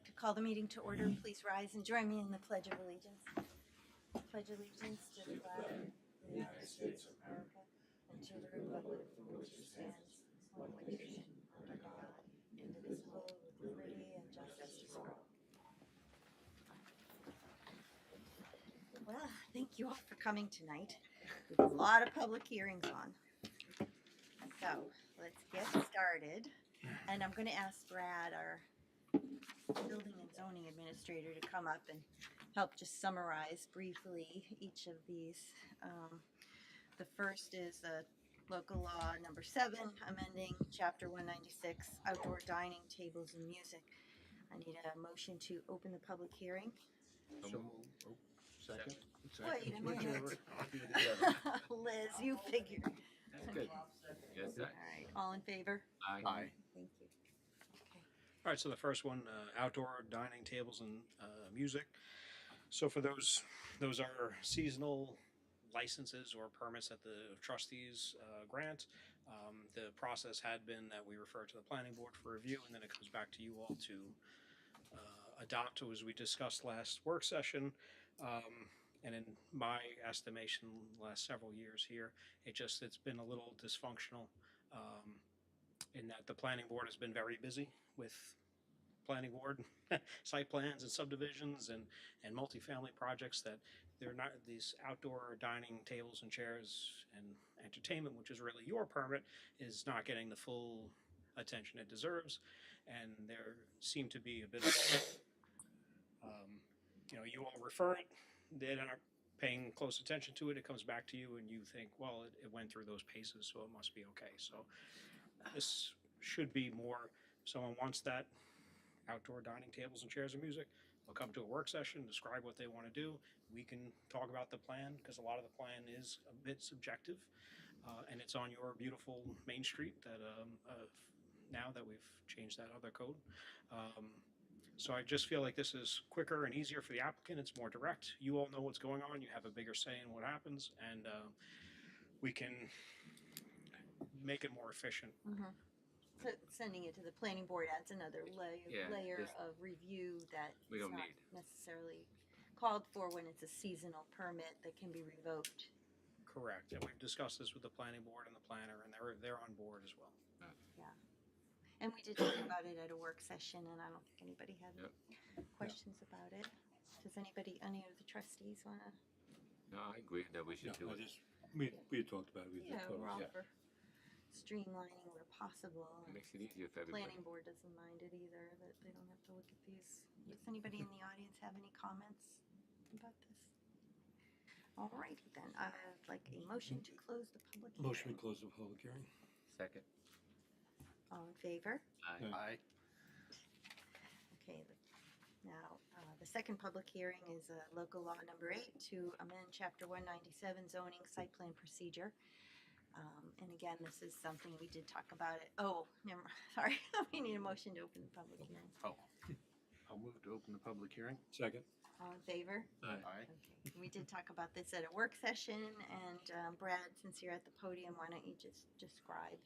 like to call the meeting to order. Please rise and join me in the Pledge of Allegiance. Pledge allegiance to the flag of the United States of America and to the republic for which it stands, one nation, under God, indivisible, with liberty and justice for all. Well, thank you all for coming tonight. We have a lot of public hearings on. So let's get started. And I'm going to ask Brad, our building and zoning administrator, to come up and help just summarize briefly each of these. The first is local law number 7, amending chapter 196, outdoor dining tables and music. I need a motion to open the public hearing. Second. Wait a minute. Liz, you figure. That's good. Yes, All right, all in favor? Aye. Thank you. Okay. All right, so the first one, outdoor dining tables and music. So for those are seasonal licenses or permits that the trustees grant. The process had been that we refer to the planning board for review, and then it comes back to you all to adopt, as we discussed last work session. And in my estimation, the last several years here, it's been a little dysfunctional in that the planning board has been very busy with planning board site plans and subdivisions and multifamily projects, that they're not, these outdoor dining tables and chairs and entertainment, which is really your permit, is not getting the full attention it deserves. And there seem to be a bit of you all refer it, they aren't paying close attention to it, it comes back to you and you think, well, it went through those paces, so it must be okay. So this should be more, if someone wants that outdoor dining tables and chairs and music, they'll come to a work session, describe what they want to do. We can talk about the plan, because a lot of the plan is a bit subjective, and it's on your beautiful Main Street that now that we've changed that other code. So I just feel like this is quicker and easier for the applicant. It's more direct. You all know what's going on. You have a bigger say in what happens, and we can make it more efficient. Mm-hmm. So sending it to the planning board adds another layer of review that we is don't not need necessarily called for when it's a seasonal permit that can be revoked. Correct, and we've discussed this with the planning board and the planner, and they're on board as well. Yeah, and we did talk about it at a work session, and I don't think anybody had questions about it. Does any of the trustees want to? No, I agree that we should do it. We had talked about it. We're all for streamlining where possible. It makes it easier for everybody. Planning board doesn't mind it either, that they don't have to look at these. Does anybody in the audience have any comments about this? Alrighty then, I'd like a motion to close the public hearing. Motion to close the public hearing. Second. All in favor? Aye. Okay, now the second public hearing is local law number 8 to amend chapter 197 zoning site plan procedure. And again, this is something we did talk about it. Oh, sorry. We need a motion to open the public hearing. I'll move to open the public hearing. Second. All in favor? Aye. Okay. We did talk about this at a work session, and Brad, since you're at the podium, why don't you just describe?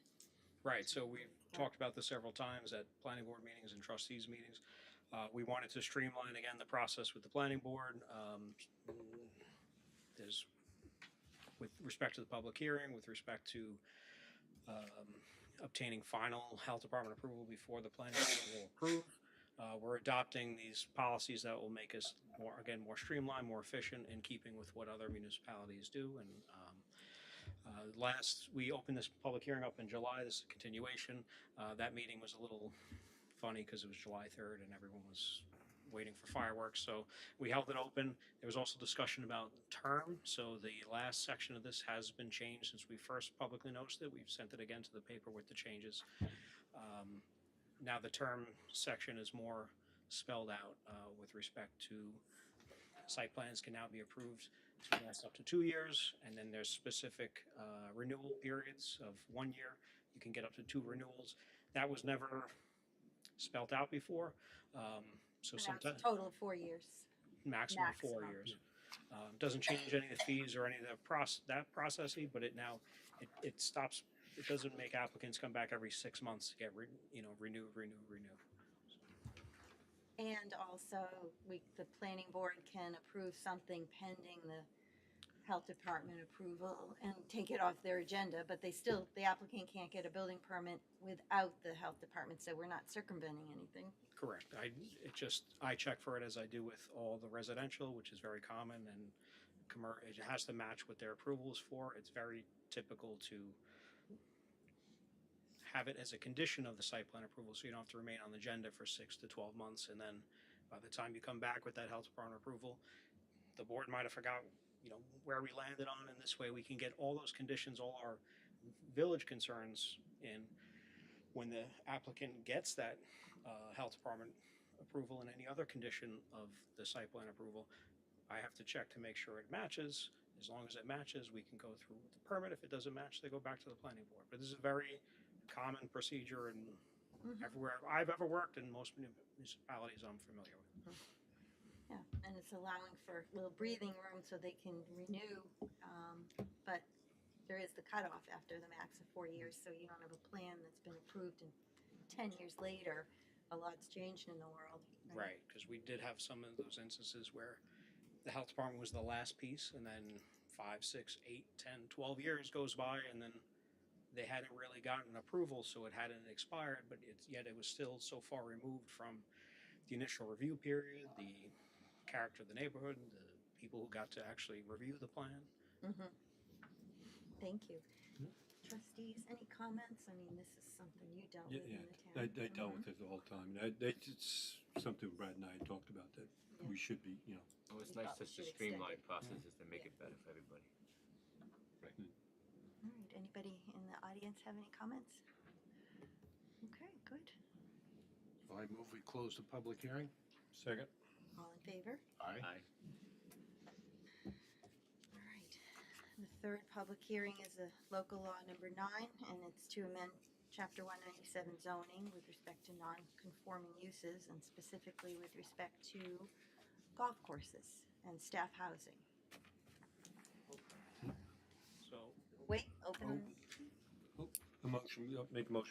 Right, so we've talked about this several times at planning board meetings and trustees meetings. We wanted to streamline, again, the process with the planning board. There's, with respect to the public hearing, with respect to obtaining final health department approval before the planning board will approve. We're adopting these policies that will make us more streamlined, more efficient, in keeping with what other municipalities do. And we opened this public hearing up in July. This is a continuation. That meeting was a little funny because it was July 3rd and everyone was waiting for fireworks. So we held it open. There was also discussion about term. So the last section of this has been changed since we first publicly noticed it. We've sent it again to the paper with the changes. Now the term section is more spelled out with respect to site plans can now be approved to last up to 2 years, and then there's specific renewal periods of 1 year. You can get up to 2 renewals. That was never spelled out before. So sometimes total of 4 years. Maximum 4 years. Doesn't change any of the fees or any of that processing, but it stops. It doesn't make applicants come back every 6 months to get renew. And also, the planning board can approve something pending the health department approval and take it off their agenda, but the applicant can't get a building permit without the health department, so we're not circumventing anything. Correct. I check for it as I do with all the residential, which is very common, and it has to match what their approval is for. It's very typical to have it as a condition of the site plan approval, so you don't have to remain on the agenda for 6 to 12 months, and then by the time you come back with that health department approval, the board might have forgot, where we landed on, and this way we can get all those conditions, all our village concerns in when the applicant gets that health department approval and any other condition of the site plan approval. I have to check to make sure it matches. As long as it matches, we can go through with the permit. If it doesn't match, they go back to the planning board. But this is a very common procedure and everywhere I've ever worked in most municipalities I'm familiar with. Yeah, and it's allowing for a little breathing room so they can renew, but there is the cutoff after the max of 4 years, so you don't have a plan that's been approved and 10 years later, a lot's changed in the world. Right, because we did have some of those instances where the health department was the last piece, and then 5, 6, 8, 10, 12 years goes by, and then they hadn't really gotten approval, so it hadn't expired, but yet it was still so far removed from the initial review period, the character of the neighborhood, the people who got to actually review the plan. Mm-hmm. Thank you. Trustees, any comments? I mean, this is something you dealt with in the town. I dealt with it the whole time. It's something Brad and I had talked about that we should be, Well, it's We nice thought we just to should extend streamline it. processes to make it better for everybody. All right, anybody in the audience have any comments? Okay, good. I move we close the public hearing. Second. All in favor? Aye. Aye. All right. The third public hearing is a local law number 9, and it's to amend Chapter 197 zoning with respect to non-conforming uses, and specifically with respect to golf courses and staff housing. So, Wait, open. Make a motion,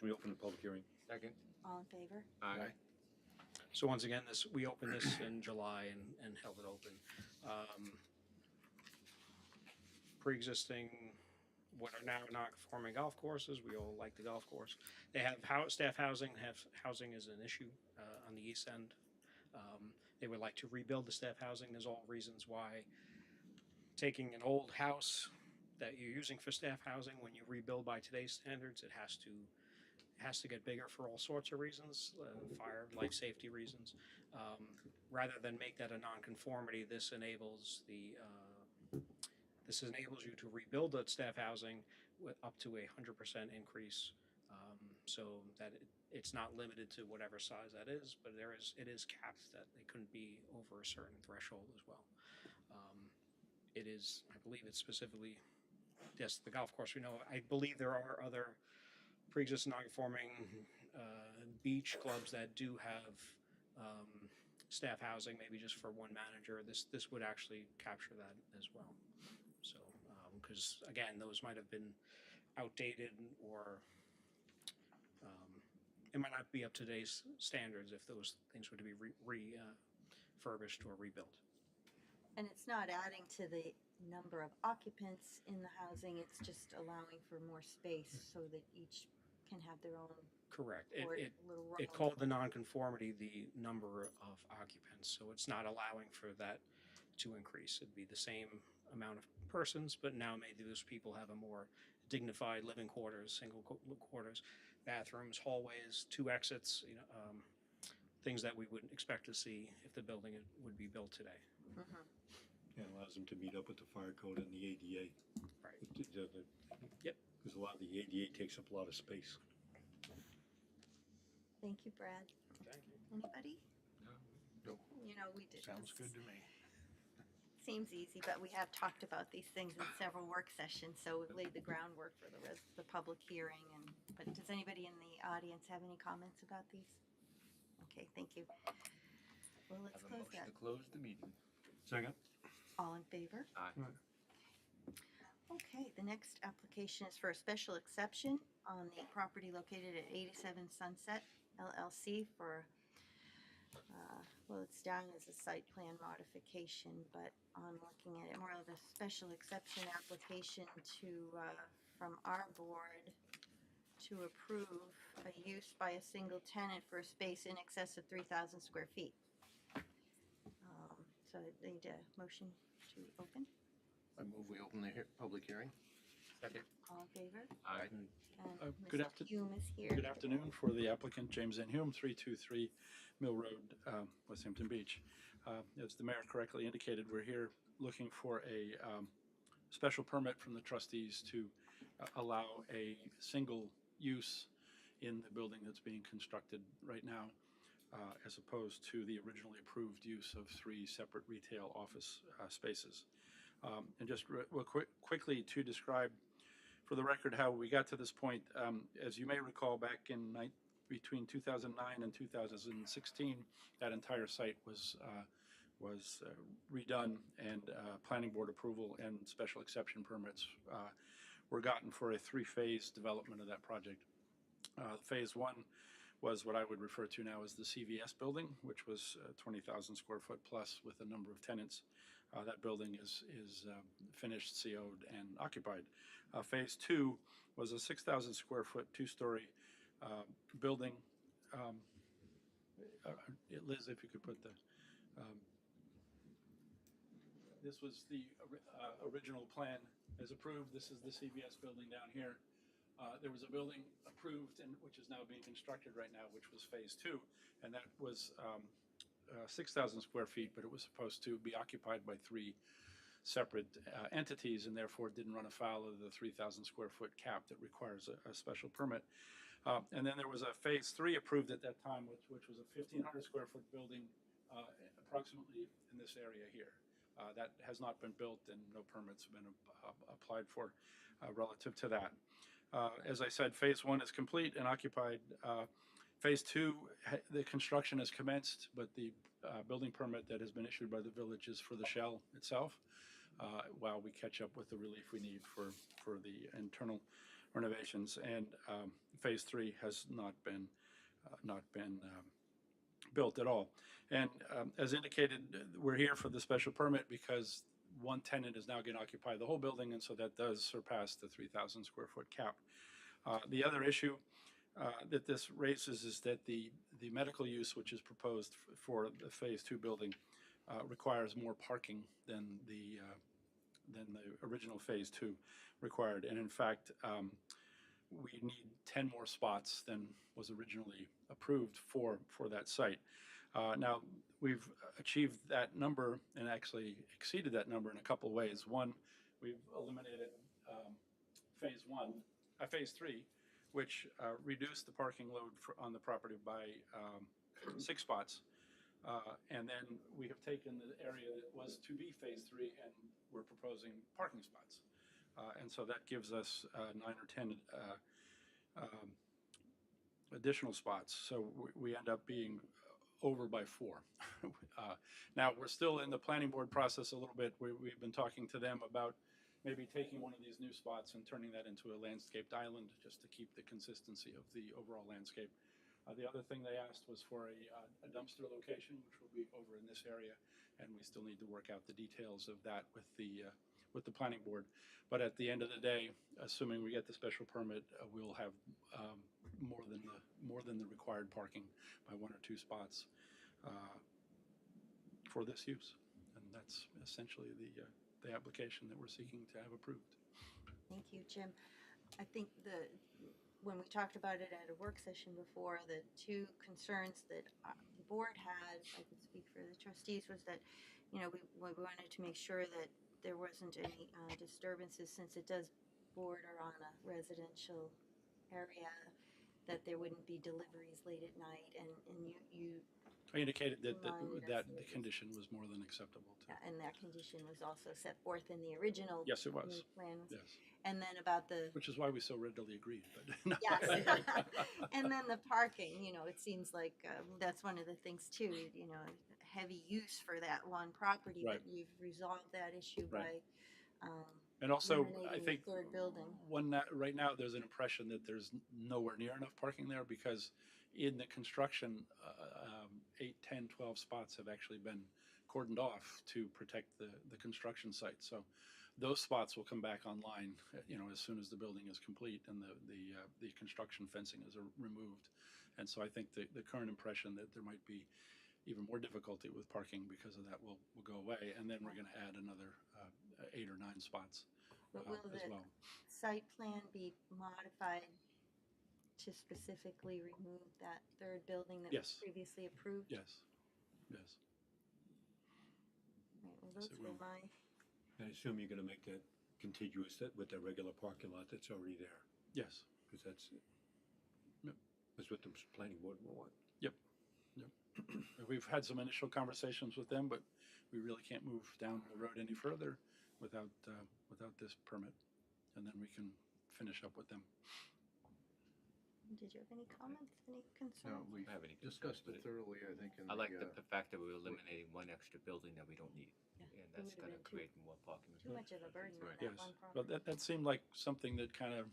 we open the public hearing. Second. All in favor? Aye. so once again, we opened this in July and held it open. Pre-existing what are now non-conforming golf courses. We all like the golf course. They have staff housing. Housing is an issue on the east end. They would like to rebuild the staff housing. There's all reasons why taking an old house that you're using for staff housing, when you rebuild by today's standards, it has to get bigger for all sorts of reasons, fire, life safety reasons. Rather than make that a non-conformity, this enables you to rebuild that staff housing with up to 100% increase, so that it's not limited to whatever size that is, but it is capped that they couldn't be over a certain threshold as well. I believe it's specifically, yes, the golf course. I believe there are other pre-existing non-conforming beach clubs that do have staff housing, maybe just for one manager. This would actually capture that as well. So, because again, those might have been outdated, or it might not be up to today's standards if those things were to be refurbished or rebuilt. And it's not adding to the number of occupants in the housing, it's just allowing for more space so that each can have their own. Correct. Little room. It called the nonconformity the number of occupants, so it's not allowing for that to increase. It'd be the same amount of persons, but now maybe those people have a more dignified living quarters, single quarters, bathrooms, hallways, 2 exits, things that we would expect to see if the building would be built today. Mm-hmm. It allows them to meet up with the fire code and the ADA. Right. Yep. Because a lot of the ADA takes up a lot of space. Thank you, Brad. Thank you. Anybody? Nope. We did. Sounds good to me. Seems easy, but we have talked about these things in several work sessions, so we've laid the groundwork for the public hearing. But does anybody in the audience have any comments about these? Okay, thank you. Well, let's Have a close motion that. to close the meeting. Second. All in favor? Aye. Okay, the next application is for a special exception on the property located at 87 Sunset LLC for Well, it's down as a site plan modification, but I'm looking at it more of a special exception application to, from our board to approve a use by a single tenant for a space in excess of 3,000 square feet. So I need a motion to open. I move we open the public hearing. Second. All in favor? Aye. And Good Mr. Hume is here. Good afternoon for the applicant, James N. Hume, 323 Mill Road, Westhampton Beach. As the mayor correctly indicated, we're here looking for a special permit from the trustees to allow a single use in the building that's being constructed right now, as opposed to the originally approved use of 3 separate retail office spaces. And just quickly to describe, for the record, how we got to this point, as you may recall, back in between 2009 and 2016, that entire site was redone, and planning board approval and special exception permits were gotten for a 3-phase development of that project. Phase 1 was what I would refer to now as the CVS building, which was 20,000 square foot plus with a number of tenants. That building is finished, CO'd, and occupied. Phase 2 was a 6,000 square foot 2-story building. Liz, if you could put the, this was the original plan as approved. This is the CVS building down here. There was a building approved, and which is now being constructed right now, which was phase 2, and that was 6,000 square feet, but it was supposed to be occupied by 3 separate entities, and therefore didn't run afoul of the 3,000 square foot cap that requires a special permit. And then there was a phase 3 approved at that time, which was a 1,500 square foot building approximately in this area here. That has not been built, and no permits have been applied for relative to that. As I said, phase 1 is complete and occupied. Phase 2, the construction has commenced, but the building permit that has been issued by the village is for the shell itself, while we catch up with the relief we need for the internal renovations. And phase 3 has not been built at all. And as indicated, we're here for the special permit because one tenant is now going to occupy the whole building, and so that does surpass the 3,000 square foot cap. The other issue that this raises is that the medical use, which is proposed for the phase 2 building, requires more parking than the original phase 2 required. And in fact, we need 10 more spots than was originally approved for that site. Now, we've achieved that number and actually exceeded that number in a couple of ways. One, we've eliminated phase 3, which reduced the parking load on the property by 6 spots. And then we have taken the area that was to be phase 3, and we're proposing parking spots. And so that gives us 9 or 10 additional spots. So we end up being over by 4. Now, we're still in the planning board process a little bit. We've been talking to them about maybe taking one of these new spots and turning that into a landscaped island, just to keep the consistency of the overall landscape. The other thing they asked was for a dumpster location, which will be over in this area, and we still need to work out the details of that with the planning board. But at the end of the day, assuming we get the special permit, we'll have more than the required parking by 1 or 2 spots for this use, and that's essentially the application that we're seeking to have approved. Thank you, Jim. I think when we talked about it at a work session before, the 2 concerns that the board had, I can speak for the trustees, was that, we wanted to make sure that there wasn't any disturbances, since it does border on a residential area, that there wouldn't be deliveries late at night, and you I indicated that Reminded us that that the it condition was more than acceptable to. and that condition was also set forth in the original Yes, it was. plan. Yes, And then about the which is why we so readily agreed. But no. yes, and then the parking. It seems like that's one of the things too. Heavy use for that one property, Right. but you've resolved that issue Right. by. And also, I eliminating the think third building. right now there's an impression that there's nowhere near enough parking there because in the construction, 8, 10, 12 spots have actually been cordoned off to protect the construction site. So those spots will come back online, as soon as the building is complete and the construction fencing is removed. And so I think the current impression that there might be even more difficulty with parking because of that will go away. And then we're going to add another 8 or 9 spots But will as the well. site plan be modified to specifically remove that third building that was Yes. previously approved? Yes, yes. Right, well, those So were we'll- my, I assume you're gonna make that contiguous with the regular parking lot that's already there, Yes. because Yep. that's what the planning board will want. We've had some initial conversations with them, but we really can't move down the road any further without this permit. And then we can finish up with them. did you have any comments, any No, concerns? we I have any discussed concerns, it thoroughly, I think, in I like the, the fact that we're eliminating one extra building that we don't need. Yeah, And it that's would've gonna been too- create more parking. Too much of a burden on Right. that Yes, one well, property. that seemed like something that kind of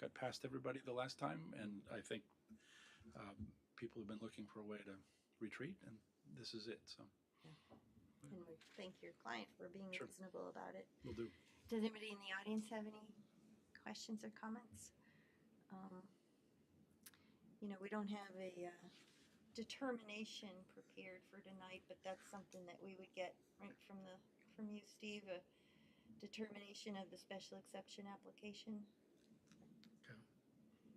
got past everybody the last time, and I think people have been looking for a way to retreat, and this is it, so And we thank your client for being Sure. reasonable about it. we'll do. Does anybody in the audience have any questions or comments? We don't have a determination prepared for tonight, but that's something that we would get right from you, Steve, a determination of the special exception application. Okay.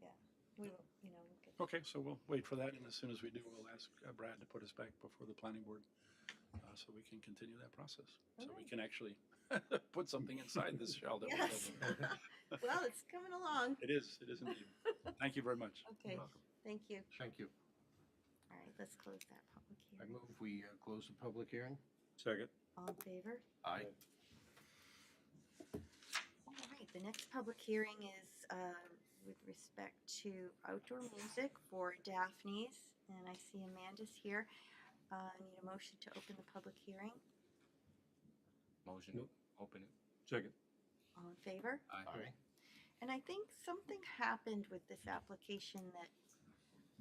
Yeah, we will, we'll get Okay, so we'll wait for that, and as soon as we do, we'll ask Brad to put us back before the planning board, so we can continue that process. So we Alright. can actually put something inside this shell that we're Yes. building. Well, it's coming along. It is indeed. Thank you very much. Okay, thank you. thank you. All right, let's close that public I hearing. move we close the public hearing. Second. All in favor? Aye. All right, the next public hearing is with respect to outdoor music for Daphne's, and I see Amanda's here. I need a motion to open the public hearing. Motion, Nope. open it. Second. All in favor? Aye. And I think something happened with this application that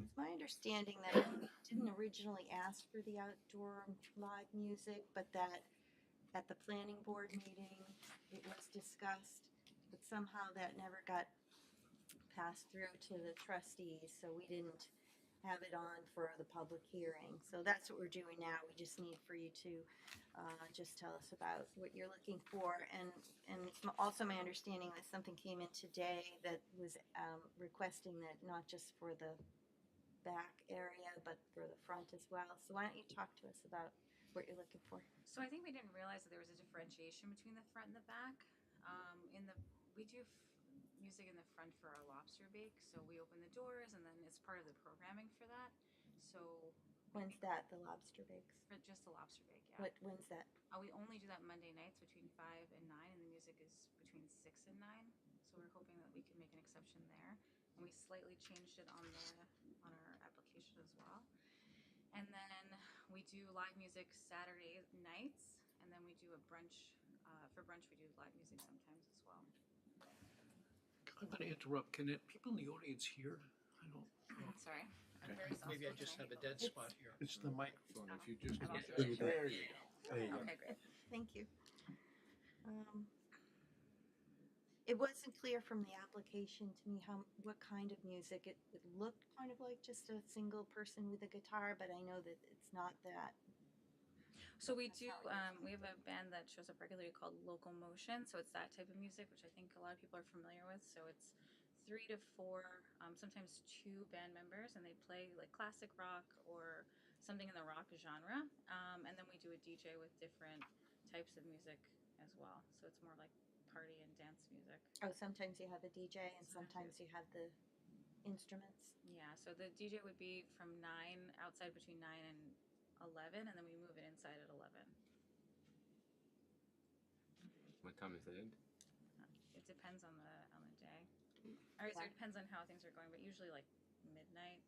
it's my understanding that it didn't originally ask for the outdoor live music, but that at the planning board meeting, it was discussed, but somehow that never got passed through to the trustees, so we didn't have it on for the public hearing. So that's what we're doing now. We just need for you to just tell us about what you're looking for. And it's also my understanding that something came in today that was requesting that not just for the back area, but for the front as well. So why don't you talk to us about what you're looking for? So I think we didn't realize that there was a differentiation between the front and the back. We do music in the front for our lobster bake, so we open the doors and then it's part of the programming for that. So When's that, the lobster bakes? for just the lobster bake, yeah. When's that? We only do that Monday nights between 5 and 9, and the music is between 6 and 9. So we're hoping that we can make an exception there. And we slightly changed it on our application as well. And then we do live music Saturday nights, and then we do a brunch. For brunch, we do live music sometimes as well. I'm going to interrupt. Can people in the audience hear? I don't. Sorry. I'm Okay. very Maybe I soft-spoken. just have a dead spot here. It's the microphone, if you just. I've also- There you go. There you go. Okay, great. Thank you. It wasn't clear from the application to me what kind of music. It looked kind of like just a single person with a guitar, but I know that it's not that. So we That's do, not what you're we have a band that shows up regularly called Local Motion. So it's that type of music, which I think a lot of people are familiar with. So it's 3 to 4, sometimes 2 band members, and they play like classic rock or something in the rock genre. And then we do a DJ with different types of music as well. So it's more like party and dance music. Oh, sometimes you have a DJ and sometimes you have the instruments. Yeah, so the DJ would be from 9, outside between 9 and 11, and then we move it inside at 11. What time is it end? It depends on the day. Or so it depends on how things are going, but usually like midnight,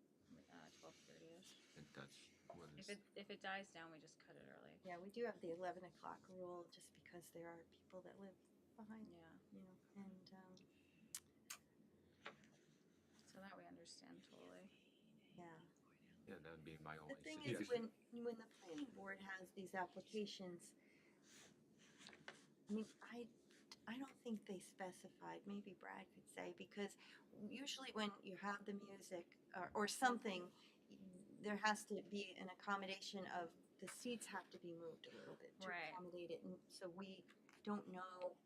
12:30ish. And that's when If it's, it dies down, we just cut it early. Yeah, we do have the 11 o'clock rule just because there are people that live behind Yeah. you know, and So that we understand totally. yeah. Yeah, that would be my The only thing suggestion. is, when the planning board has these applications, I mean, I don't think they specified. Maybe Brad could say, because usually when you have the music or something, there has to be an accommodation of the seats have to be moved a little bit to Right. accommodate it, and so we don't know.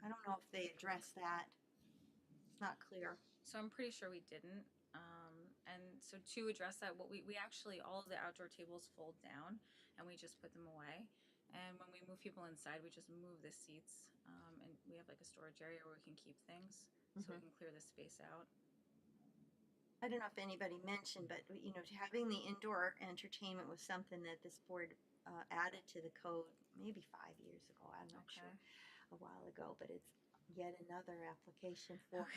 I don't know if they address that. It's not clear. So I'm pretty sure we didn't. And so to address that, what we actually, all of the outdoor tables fold down and we just put them away. And when we move people inside, we just move the seats. And we have like a storage area where we can keep things so we can clear the space out. I don't know if anybody mentioned, but you know, having the indoor entertainment was something that this board added to the code maybe 5 years ago. I'm not sure, a while ago, but it's yet another application for.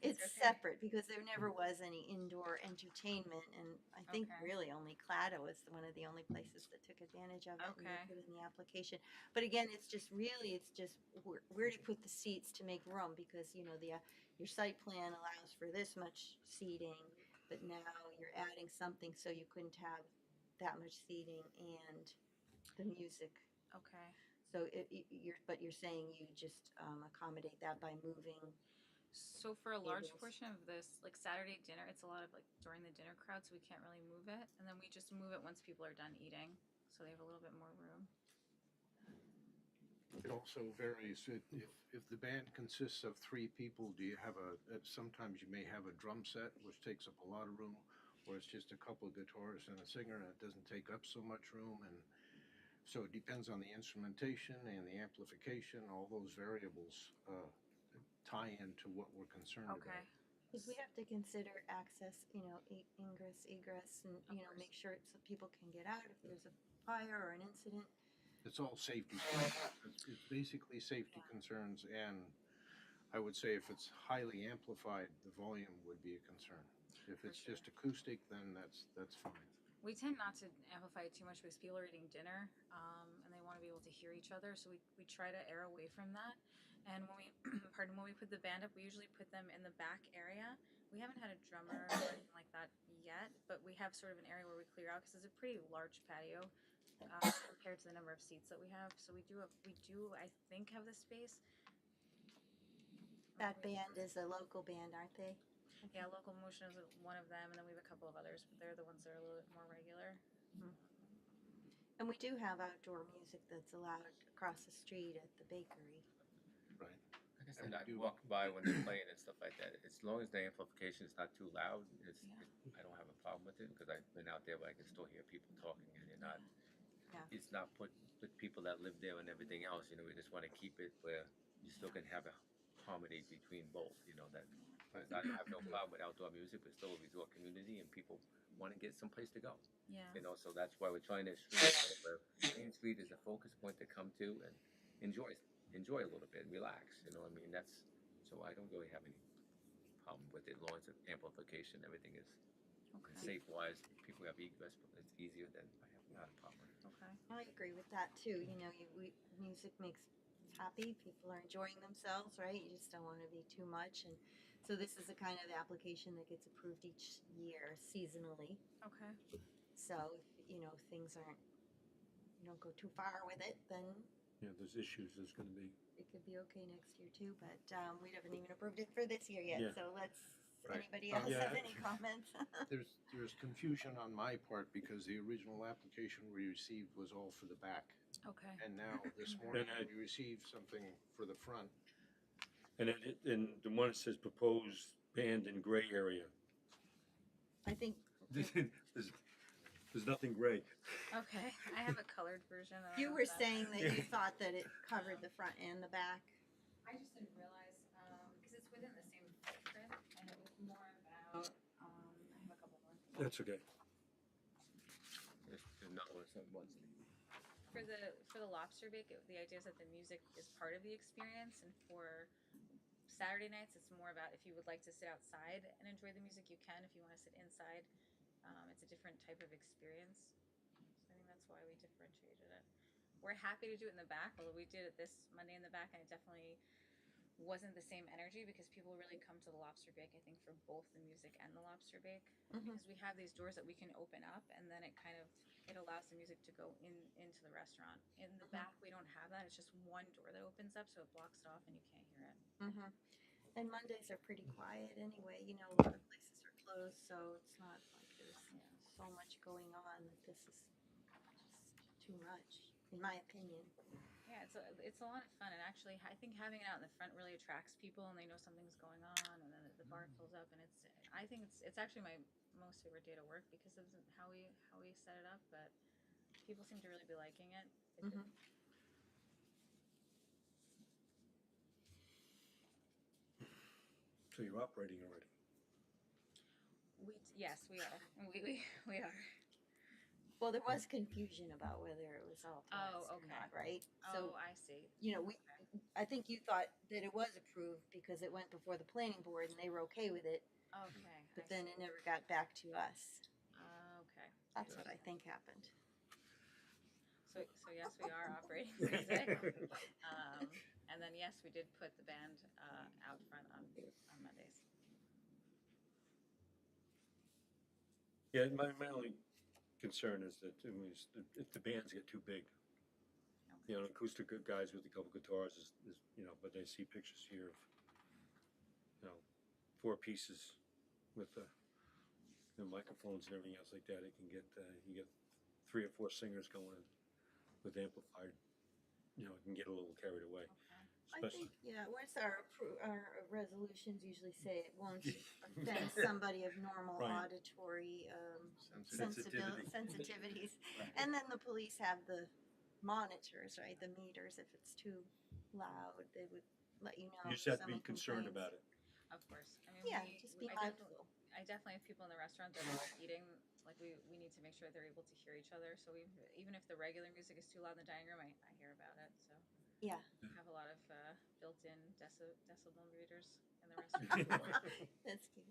It's okay. separate because there never was any indoor entertainment, and I think Okay. really only Clado was one of the only places that took advantage of it, and they Okay. put it in the application. But again, it's just where to put the seats to make room, because you know your site plan allows for this much seating, but now you're adding something so you couldn't have that much seating and the music. Okay. So you're saying you just accommodate that by moving. So for a large Tables. portion of this, like Saturday dinner, it's a lot of like during the dinner crowd, so we can't really move it. And then we just move it once people are done eating, so they have a little bit more room. It also varies. If the band consists of three people, do you have sometimes you may have a drum set, which takes up a lot of room, or it's just a couple of guitarists and a singer, and it doesn't take up so much room. And so it depends on the instrumentation and the amplification. All those variables tie into what we're concerned Okay. about. Because we have to consider access, you know, ingress, egress, and you know, course. make sure so people can get out if there's a fire or an incident. It's all safety. It's basically safety concerns, and I would say if it's highly amplified, the volume would be a concern. If it's sure. just acoustic, then that's fine. We tend not to amplify it too much because people are eating dinner, and they want to be able to hear each other. So we try to err away from that. And when we, when we put the band up, we usually put them in the back area. We haven't had a drummer or anything like that yet, but we have sort of an area where we clear out because it's a pretty large patio compared to the number of seats that we have. So we do, I think, have the space. That band is a local band, aren't they? Yeah, Local Motion is one of them, and then we have a couple of others, but they're the ones that are a little bit more regular. And we do have outdoor music that's allowed across the street at the bakery. Right. Like I And said, I we do- walk by when they're playing and stuff like that. As long as the amplification is not too loud, I don't have a problem with it because I've been out there, but I can still hear people talking, and they're not. Yeah. It's not put with people that live there and everything else. You know, we just want to keep it where you still can have a harmony between both. You know that. I have no problem with outdoor music, but still a resort community, and people want to get someplace to go. Yeah. You know, so that's why we're trying to where Main Street is a focus point to come to and enjoy a little bit and relax. You know, I mean that's so I don't really have any problem with it. As long as the amplification, everything is Okay. safe wise. People have egress, but it's easier. Then I have not a problem with it. Okay. I agree with that too. You know, music makes us happy. People are enjoying themselves, right? You just don't want to be too much. And so this is a kind of application that gets approved each year seasonally. Okay. So if you know things aren't, you don't go too far with it, then Yeah, there's issues, there's gonna be. it could be okay next year too. But we haven't even approved it for this year yet. Yeah. So let's. Right. Anybody else Yeah. have any comments? There's confusion on my part because the original application we received was all for the back, Okay. and now this morning And we received something for the front. And and the one that says proposed band in gray area. I think There's nothing gray. Okay. I have a colored version. I don't you know were if that- saying that you thought that it covered the front and the back. I just didn't realize because it's within the same footprint, and it was more about. I have a couple more. That's okay. There's another one. For the lobster bake, the idea is that the music is part of the experience, and for Saturday nights, it's more about if you would like to sit outside and enjoy the music, you can. If you want to sit inside, it's a different type of experience. So I think that's why we differentiated it. we're happy to do it in the back, although we did it this Monday in the back, and it definitely wasn't the same energy because people really come to the lobster bake, I think, for both the music and the lobster bake. Mhm. Because we have these doors that we can open up, and then it kind of it allows the music to go into the restaurant. In the Mhm. back, we don't have that. It's just one door that opens up, so it blocks it off, and you can't hear it. Mhm. And Mondays are pretty quiet anyway. You know, a lot of places are closed, so it's not like there's so much going on that this is just too much, in my opinion. Yeah, it's a lot of fun, and actually, I think having it out in the front really attracts people, and they know something's going on, and then the bar fills up, and I think it's actually my most favorite day to work because of how we set it up, but people seem to really be liking it. Mhm. So you're operating already. Yes, we are. We are. Well, there was confusion about whether it was all Oh, plans or okay. not, right? Oh, I see. You know, I think you thought that it was approved because it went before the planning board and they were okay with it, Okay. but then it never got back to us. Okay. That's what I think happened. So yes, we are operating music. And then yes, we did put the band out front on Mondays. Yeah, my only concern is that if the bands get too big, you know, acoustic guys with a couple guitars is you know, but I see pictures here of, you know, 4 pieces with the microphones and everything else like that. It can get you get 3 or 4 singers going with amplified. You know, it can get a little carried away. Okay. I think, yeah, what's our resolutions usually say it won't offend somebody of normal Right. auditory Sensitivity. sensitivities. Right. And then the police have the monitors, right? The meters. If it's too loud, they would let you know. You just if have to be someone concerned complains. about it. Of course. I mean, Yeah, just be mindful. I definitely have people in the restaurant that are eating. Like we need to make sure they're able to hear each other. So even if the regular music is too loud in the dining room, I hear about it. So Yeah. we have a lot of built-in decibel readers in the restaurant. That's cute.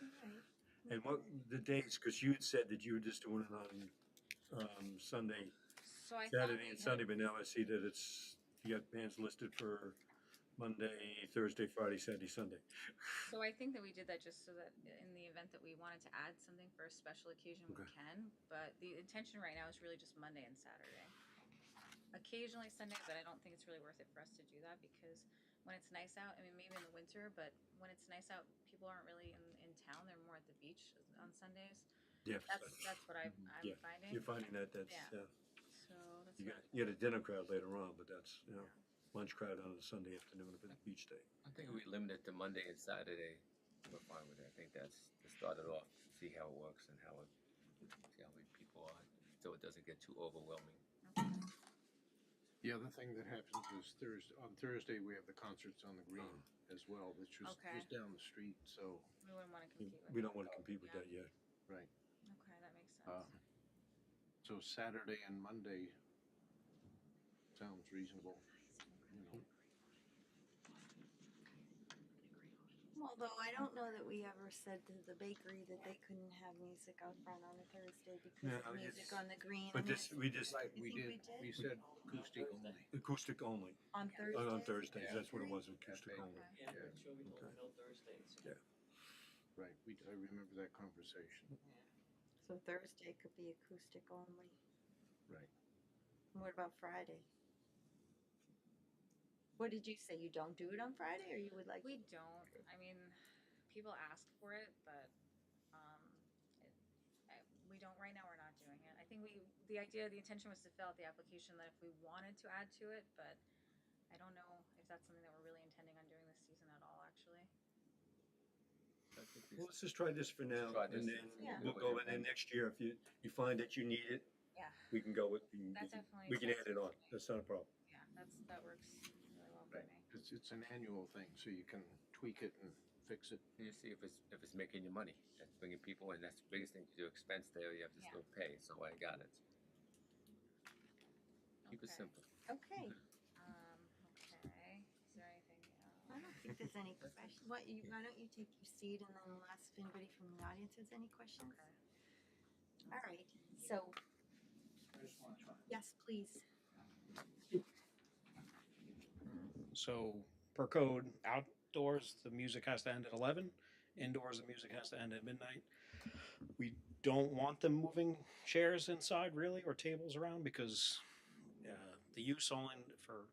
All right. And what the dates? Because you had said that you were just doing it on Sunday, So I thought Saturday, and Sunday, but now I see that you got bands listed for Monday, Thursday, Friday, Saturday, Sunday. So I think that we did that just so that in the event that we wanted to add something for a special occasion, we Okay. can. But the intention right now is really just Monday and Saturday. Occasionally Sunday, but I don't think it's really worth it for us to do that because when it's nice out, I mean, maybe in the winter, but when it's nice out, people aren't really in town. They're more at the beach on Sundays. Yeah, That's what I'm yeah. finding. You're finding that's Yeah. So that's you what get a dinner crowd later on, but that's lunch crowd on a Sunday afternoon if it's a beach day. I think we limit it to Monday and Saturday. We're fine with it. I think that's to start it off, see how it works and see how many people are, so it doesn't get too overwhelming. The other thing that happens is on Thursday we have the concerts on the green as well, which was Okay. just down the street. So we wouldn't want to compete with. We that. don't want to compete with that yet. right. Okay, that makes sense. So Saturday and Monday sounds reasonable. You know. Although I don't know that we ever said to the bakery that they couldn't have music out front on a Thursday because No, of music it's- on the green. But I mean, we just Right, You we think did. we did? We said acoustic only. acoustic only on Thursday. on Thursdays. Yeah. That's what it was, acoustic Okay. only. Yeah, Yeah. show me Okay. no Thursdays. Right. I remember that conversation. So Thursday could be acoustic only. Right. And what about Friday? What did you say? You don't do it on Friday, or you would like? We don't. I mean, people ask for it, but we don't. Right now, we're not doing it. I think the intention was to fill out the application that if we wanted to add to it, but I don't know if that's something that we're really intending on doing this season at all, actually. I think Well, let's just try this for now, Try and this. then Yeah. we'll go. And then next year, if you find that you need it, Yeah. we can go with. That definitely We can sounds add it on. good to me. That's not a problem. Yeah, that works really well for Right. me. It's an annual thing, so you can tweak it and fix it. And you see if it's making you money. That's bringing people in. That's the biggest thing to do. Expense there, you have to Yeah. still pay. So I got it. Keep it Okay. simple. Okay. Okay. Is there anything else? I don't think there's any questions. Why don't you take your seat and then we'll ask if anybody from the audience has any questions? Okay. All right. So just wanna try. Yes, please. So per code, outdoors the music has to end at 11. Indoors the music has to end at midnight. We don't want them moving chairs inside really or tables around because the use only for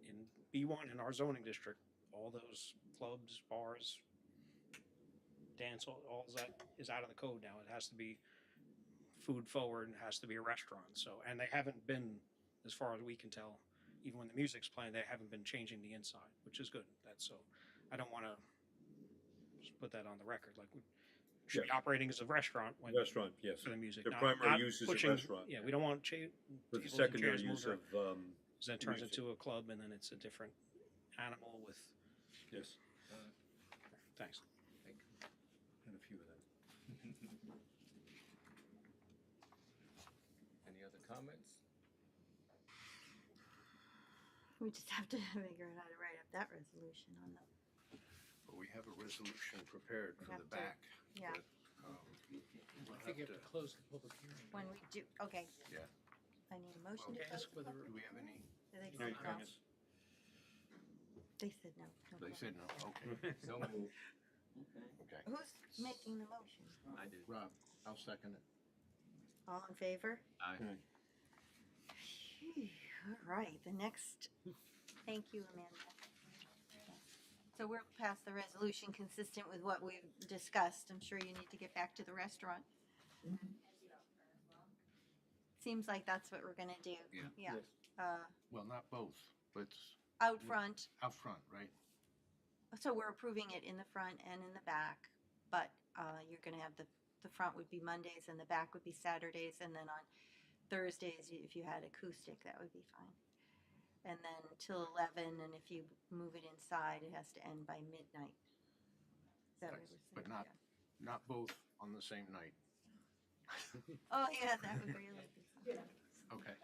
in B1 in our zoning district, all those clubs, bars, dance, all that is out of the code now. It has to be food forward and has to be a restaurant. So, and they haven't been, as far as we can tell, even when the music's playing, they haven't been changing the inside, which is good. That's so. I don't want to just put that on the record. Like we should be operating as a restaurant when Restaurant, yes. for the music. Their not- primary not use is a pushing- restaurant. Yeah, we don't want With the tables and secondary chairs use moved of, around, 'cause then it turns music. into a club and then it's a different animal with. yes, Thanks. and a few of them. Any other comments? We just have to figure out how to write up that resolution on the, But we have a resolution prepared We for have the to- back. yeah. but, we'll I think you have have to close the public hearing. when we do, okay. Yeah. I need a motion to Okay. close. Ask whether Do we have any? They No, said you no. can't. They said no. No They comment. said no, okay. So moved. Okay. Who's making the motion? I did. Rob, I'll second it. All in favor? Aye. Phew, all right, the next, thank you, Amanda. So we're past the resolution consistent with what we've discussed. I'm sure you need to get back to the restaurant. Seems like that's what we're gonna do. Yeah. Yeah. Yes. Well, not both, but it's Out front, out front, right? so we're approving it in the front and in the back, but, you're gonna have the front would be Mondays and the back would be Saturdays, and then on Thursdays, if you had acoustic, that would be fine. And then till 11, and if you move it inside, it has to end by midnight. Is that what Right, we're saying? but not- Not both on the same night. Yeah. Oh, yeah, that would really be something. Okay,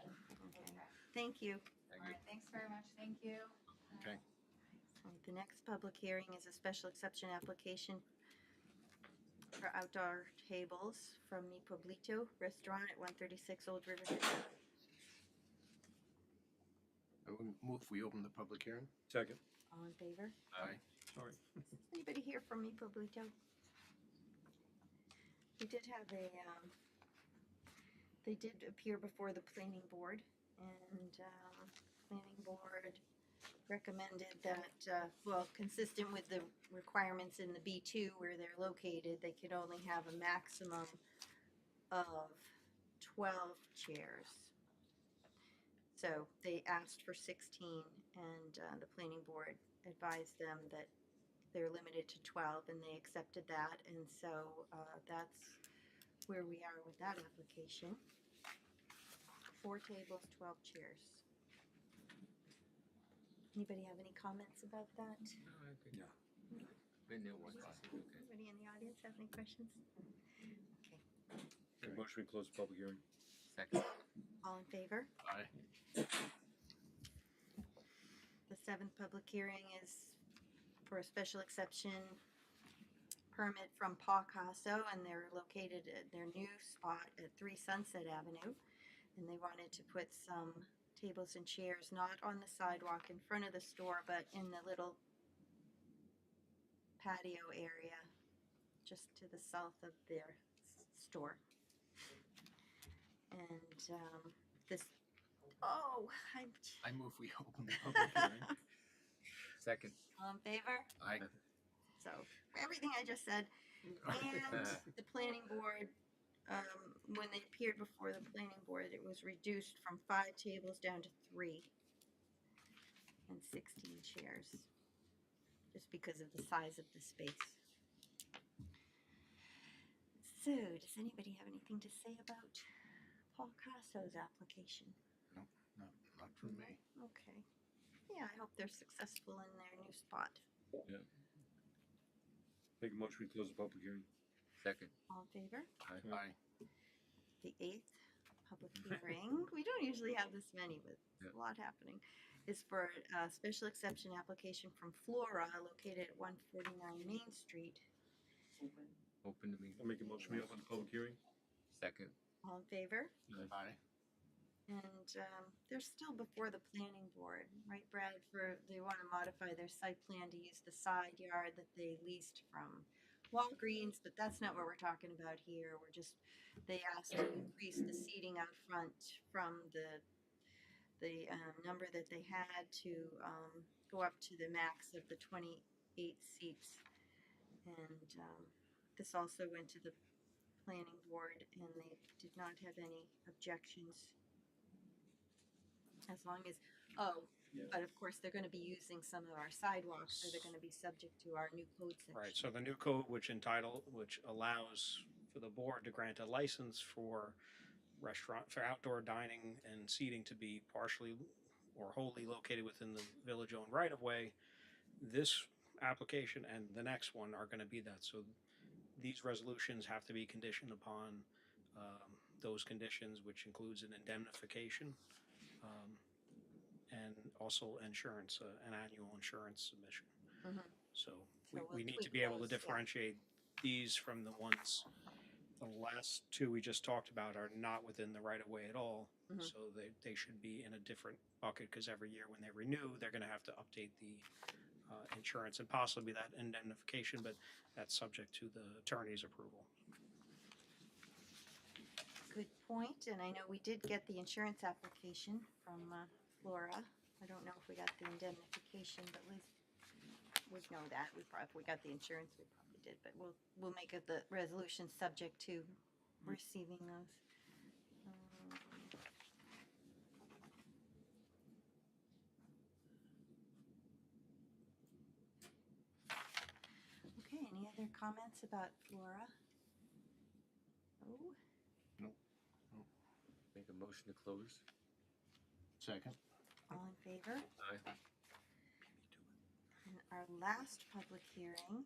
Okay. Thank you. Thank All you. right, thanks very much. Thank you. okay. All right, the next public hearing is a special exception application for outdoor tables from Mi Pueblito Restaurant at 136 Old Riverhead Road. I would move we open the public hearing. Second. All in favor? Aye. Sorry. Anybody here from Mi Pueblito? We did have a, they did appear before the planning board, and, planning board recommended that, well, consistent with the requirements in the B2 where they're located, they could only have a maximum of 12 chairs. So they asked for 16, and the planning board advised them that they're limited to 12, and they accepted that, and so that's where we are with that application. 4 tables, 12 chairs. Anybody have any comments about that? No. Been there once. Okay. Anybody in the audience have any questions? Okay, Make a motion, we close the public hearing. Second. all in favor? Aye. The 7th public hearing is for a special exception permit from Picasso, and they're located at their new spot at 3 Sunset Avenue. And they wanted to put some tables and chairs not on the sidewalk in front of the store, but in the little patio area just to the south of their store. And this, oh, I move we open the public hearing. Second. all in favor? Aye. So, everything I just said. And the planning board, when they appeared before the planning board, it was reduced from 5 tables down to 3 and 16 chairs, just because of the size of the space. So, does anybody have anything to say about Paul Casso's application? Not from me. Okay. Yeah, I hope they're successful in their new spot. Make a motion, we close the public hearing. Second. All in favor? Aye. The 8th public hearing, we don't usually have this many, but Yeah. a lot happening, is for a special exception application from Flora located at 149 Main Street. Open the meeting. I'll make a motion, we open the public hearing. Second. All in favor? Aye. And they're still before the planning board, right, Brad? They want to modify their site plan to use the side yard that they leased from Walgreens, but that's not what we're talking about here. They asked to increase the seating out front from the number that they had to go up to the max of the 28 seats. And this also went to the planning board, and they did not have any objections. As long as, but of course, they're gonna be using some of our sidewalks, so they're gonna be subject to our new code section. Right, so the new code which allows for the board to grant a license for outdoor dining and seating to be partially or wholly located within the village-owned right-of-way, this application and the next one are gonna be that, so these resolutions have to be conditioned upon, those conditions, which includes an indemnification, and also insurance, an annual insurance submission. Mhm. So So we we'll need to tweak be able to those, yeah. differentiate these from the ones, the last two we just talked about are not within the right of way at all. Mhm. So they should be in a different bucket, because every year when they renew, they're gonna have to update the insurance and possibly that indemnification, but that's subject to the attorney's approval. Good point, and I know we did get the insurance application from Flora. I don't know if we got the indemnification, but at least we'd know that. If we got the insurance, we probably did, but we'll make it the resolution subject to receiving those. Okay, any other comments about Flora? No? Make a motion to close. Second? All in favor? Aye. And our last public hearing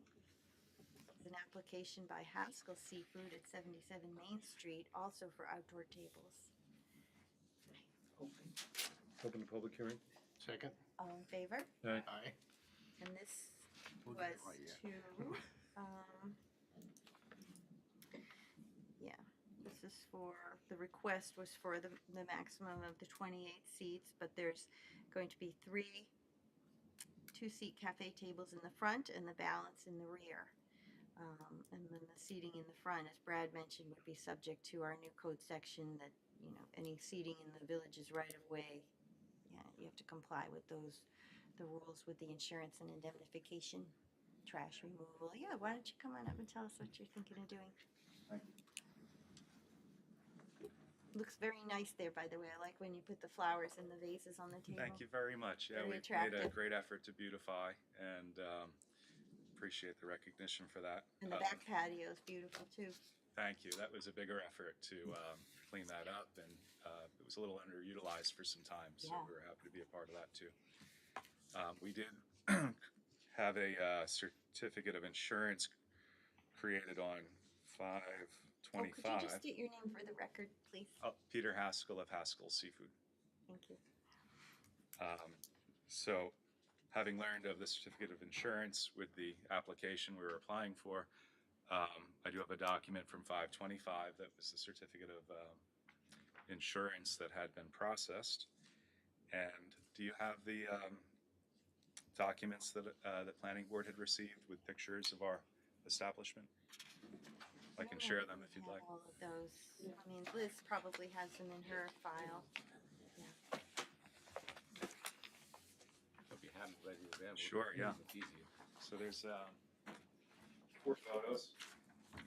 is an application by Haskell Seafood at 77 Main Street, also for outdoor tables. Open the public hearing. Second? All in favor? Aye. Aye. And this We'll was get it right, yeah. to, yeah, this is for, the request was for the maximum of the 28 seats, but there's going to be 3 two-seat cafe tables in the front and the balance in the rear. And then the seating in the front, as Brad mentioned, would be subject to our new code section that, any seating in the village's right of way, yeah, you have to comply with the rules with the insurance and indemnification, trash removal. Yeah, why don't you come on up and tell us what you're thinking of doing? Looks very nice there, by the way. I like when you put the flowers and the vases on the table. Thank you very much. Yeah, Very we've made a attractive. great effort to beautify, and appreciate the recognition for that. And the back patio is beautiful too. Thank you. That was a bigger effort to clean that up, and it was a little underutilized for some time, so Yeah. we were happy to be a part of that too. We did have a certificate of insurance created on Could you 5/25. just state your name for the record, please? Peter Haskell of Haskell Seafood. Thank you. So, having learned of the certificate of insurance with the application we were applying for, I do have a document from 5/25 that was the certificate of insurance that had been processed. And do you have the documents that the planning board had received with pictures of our establishment? I can share them if you'd like. All of those. I mean, Liz probably has them in her file. If you have it ready available. Sure, yeah. It's easier. So there's 4 photos,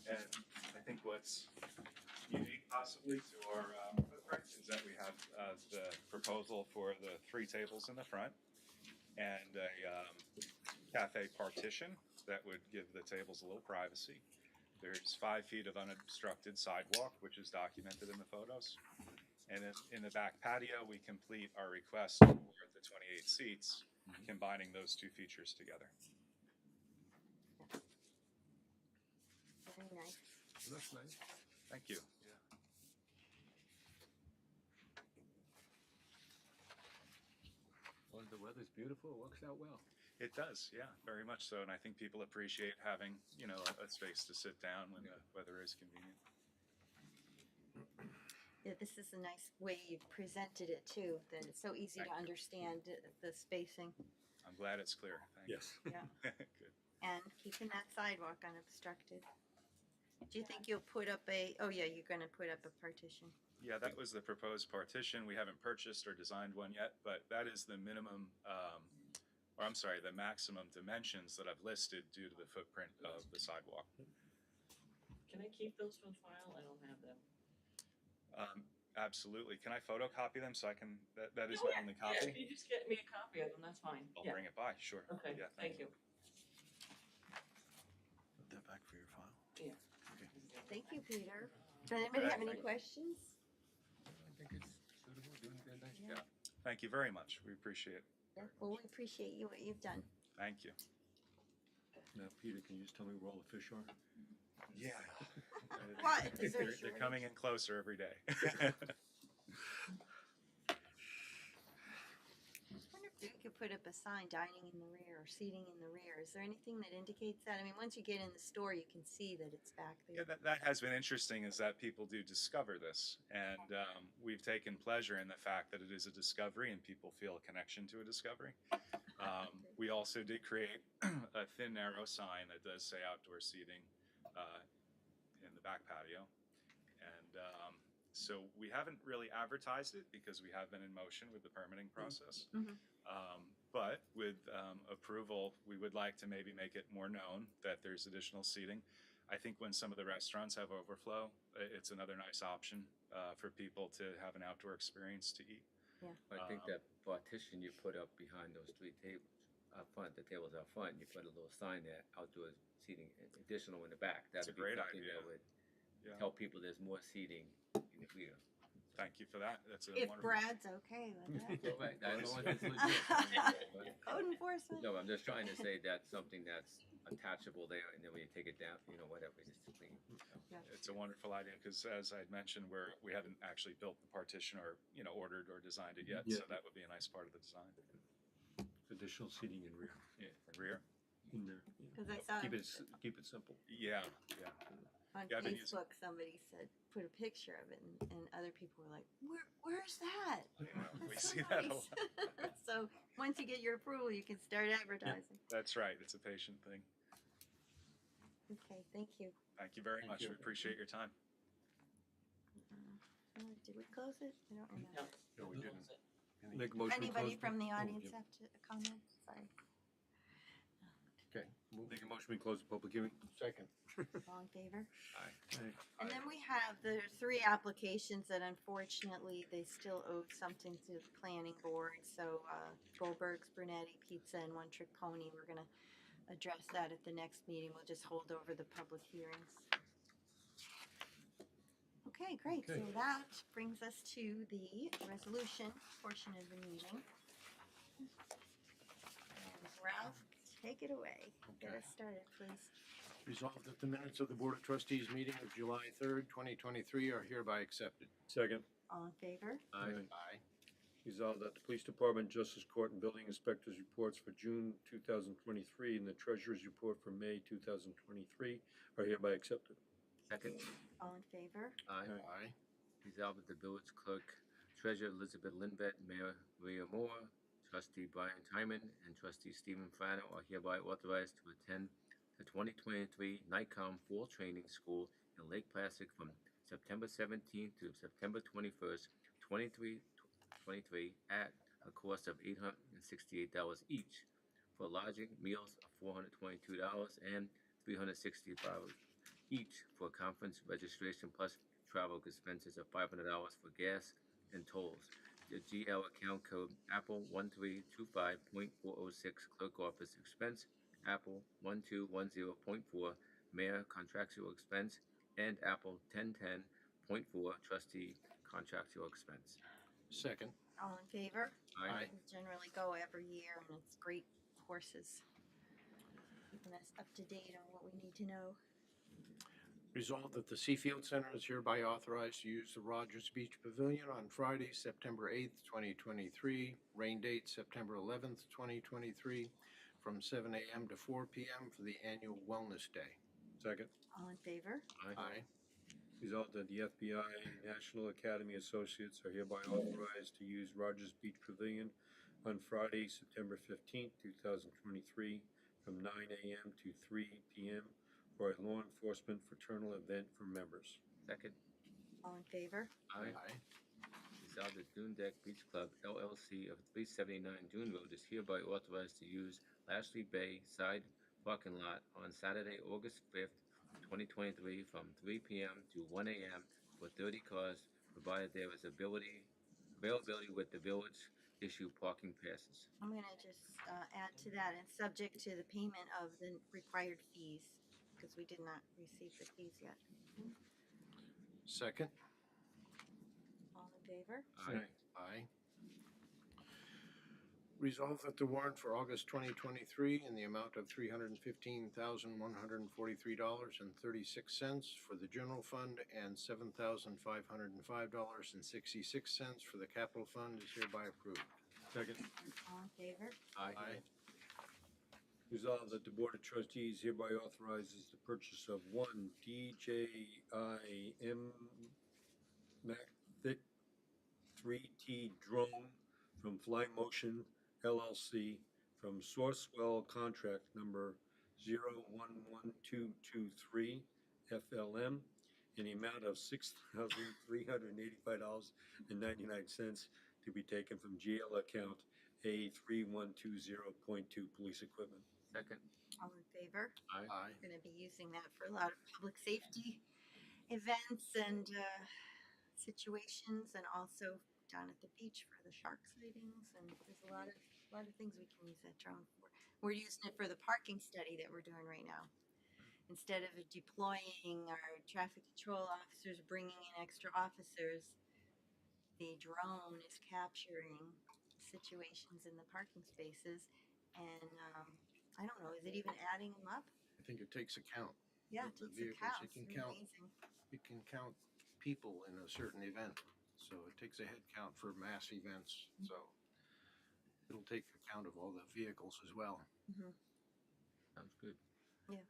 and I think what's unique possibly to our footprint is that we have the proposal for the 3 tables in the front and a cafe partition that would give the tables a little privacy. There's 5 feet of unobstructed sidewalk, which is documented in the photos. And in the back patio, we complete our request for the 28 seats, combining those 2 features together. Very nice. Looks nice. Thank you. Well, the weather's beautiful, it works out well. It does, yeah, very much so. And I think people appreciate having, a space to sit down when the weather is convenient. Yeah, this is a nice way you've presented it too, that it's so easy to Thank you. understand the spacing I'm glad it's clear. Thank you. Yes. Yeah. Good. and keeping that sidewalk unobstructed. Do you think you'll put up oh yeah, you're gonna put up a partition. Yeah, that was the proposed partition. We haven't purchased or designed one yet, but that is the minimum, or I'm sorry, the maximum dimensions that I've listed due to the footprint of the sidewalk. Can I keep those for the file? I don't have them. Absolutely. Can I photocopy them so I can, that is Oh, my only copy? Yeah, if you just get me a copy of them, that's fine. I'll Yeah. bring it by, sure. Okay, Yeah, thank you. Put that back for your file. Yeah. Thank you, Peter. Does anybody have any Thank you. questions? I think it's suitable, doing a nice Yeah. job. Thank you very much. We appreciate it. Yeah, well, we appreciate you, what you've done. Thank you. Now, Peter, can you just tell me where all the fish are? Yeah. What? Is there a They're coming in closer every day. I wonder if you could put up a sign, dining in the rear or seating in the rear. Is there anything that indicates that? I mean, once you get in the store, you can see that it's back Yeah, there. that has been interesting is that people do discover this. And we've taken pleasure in the fact that it is a discovery and people feel a connection to a discovery. We also did create a thin, narrow sign that does say outdoor seating in the back patio. And so we haven't really advertised it because we have been in motion with the permitting process. Mhm. But with approval, we would like to maybe make it more known that there's additional seating. I think when some of the restaurants have overflow, it's another nice option for people to have an outdoor experience to eat. I think that partition you put up behind those three tables out front, the tables out front, you put a little sign there, outdoor seating additional in the back. That's a That'd be great something idea. that would Yeah. tell people there's more seating in the rear. Thank you for that. That's a If wonderful. Brad's okay with that. Right, I know it's legit. Code enforcement? No, I'm just trying to say that's something that's attachable there, and then when you take it down, you know, whatever, just to clean. It's a wonderful idea because, as I had mentioned, we haven't actually built the partition or ordered or designed it yet. Yeah. So that would be a nice part of the design. Additional seating in rear, The rear. in there. Because I saw Keep it simple. Yeah. on Yeah, I've been using- Facebook, somebody said, put a picture of it, and other people were like, where's that? We That's see so that a nice. lot. So once you get your approval, you can start advertising. That's right. It's a patient thing. Okay, thank you. Thank you very Thank much. you. We appreciate your time. Did we close it? I don't remember. No, we That didn't. was it. Make a motion. to Anybody close- from the oh, audience yeah. have a comment? Sorry. Okay, move, Make a motion, we close the public hearing. second. All in favor? Aye. And then we have the 3 applications that unfortunately they still owe something to the planning board. So Goldberg's, Brunetti Pizza, and One Trick Pony. We're gonna address that at the next meeting. We'll just hold over the public hearings. Okay, great. So Okay. that brings us to the resolution portion of the meeting. And Ralph, take it away. Get Okay. us started, please. Resolved that the minutes of the Board of Trustees meeting of July 3rd, 2023 are hereby accepted. Second. All in favor? Aye. Aye. Resolved that the Police Department, Justice Court, and Building Inspectors reports for June 2023 and the Treasurer's report for May 2023 are hereby accepted. Second, All in favor? aye. Aye. Resolved that the village clerk, treasurer Elizabeth Lindvet, Mayor Maria Moore, trustee Brian Timon, and trustee Stephen Frano are hereby authorized to attend the 2023 NICOM Fall Training School in Lake Placid from September 17th to September 21st, 2023 at a cost of $868 each for lodging, meals of $422 and $360 each for conference registration plus travel expenses of $500 for gas and tolls. The GL account code Apple 1325.406 clerk office expense, Apple 1210.4 mayor contractual expense, and Apple 1010.4 trustee contractual expense. Second. All in favor? Aye. We generally go every year, and it's great courses. Keeping us up to date on what we need to know. Resolved that the Seafield Center is hereby authorized to use the Rogers Beach Pavilion on Friday, September 8th, 2023, rain date September 11th, 2023, from 7 a.m. to 4 p.m. for the annual Wellness Day. Second. All in favor? Aye. Resolved that the FBI National Academy Associates are hereby authorized to use Rogers Beach Pavilion on Friday, September 15th, 2023, from 9 a.m. to 3 p.m. for a law enforcement fraternal event for members. Second. All in favor? Aye. Resolved that Dune Deck Beach Club LLC of 379 Dune Road is hereby authorized to use Lashley Bay side parking lot on Saturday, August 5th, 2023, from 3 p.m. to 1 a.m. for 30 cars, provided there is availability with the village issue parking passes. I'm gonna just add to that, and subject to the payment of the required fees, because we did not receive the fees yet. Second. All in favor? Aye. Aye. Resolve that the warrant for August 2023 in the amount of $315,143.36 for the general fund and $7,505.66 for the capital fund is hereby approved. Second. All in favor? Aye. Resolved that the Board of Trustees hereby authorizes the purchase of one DJI MACTIC 3T drone from Fly Motion LLC from Sourcewell contract number 011223 FLM in the amount of $6,385.99 to be taken from GL account A3120.2 police equipment. Second. All in favor? Aye. We're gonna be using that for a lot of public safety events and situations, and also down at the beach for the shark sightings, and there's a lot of things we can use that drone for. We're using it for the parking study that we're doing right now. Instead of deploying our traffic control officers, bringing in extra officers, the drone is capturing situations in the parking spaces, and I don't know, is it even adding them up? I think it takes account. Yeah, of it the takes vehicles. accounts. It can They're count. amazing. It can count people in a certain event. So it takes a head count for mass events. So it'll take account of all the vehicles as well. Mm-hmm. Sounds good. Yeah.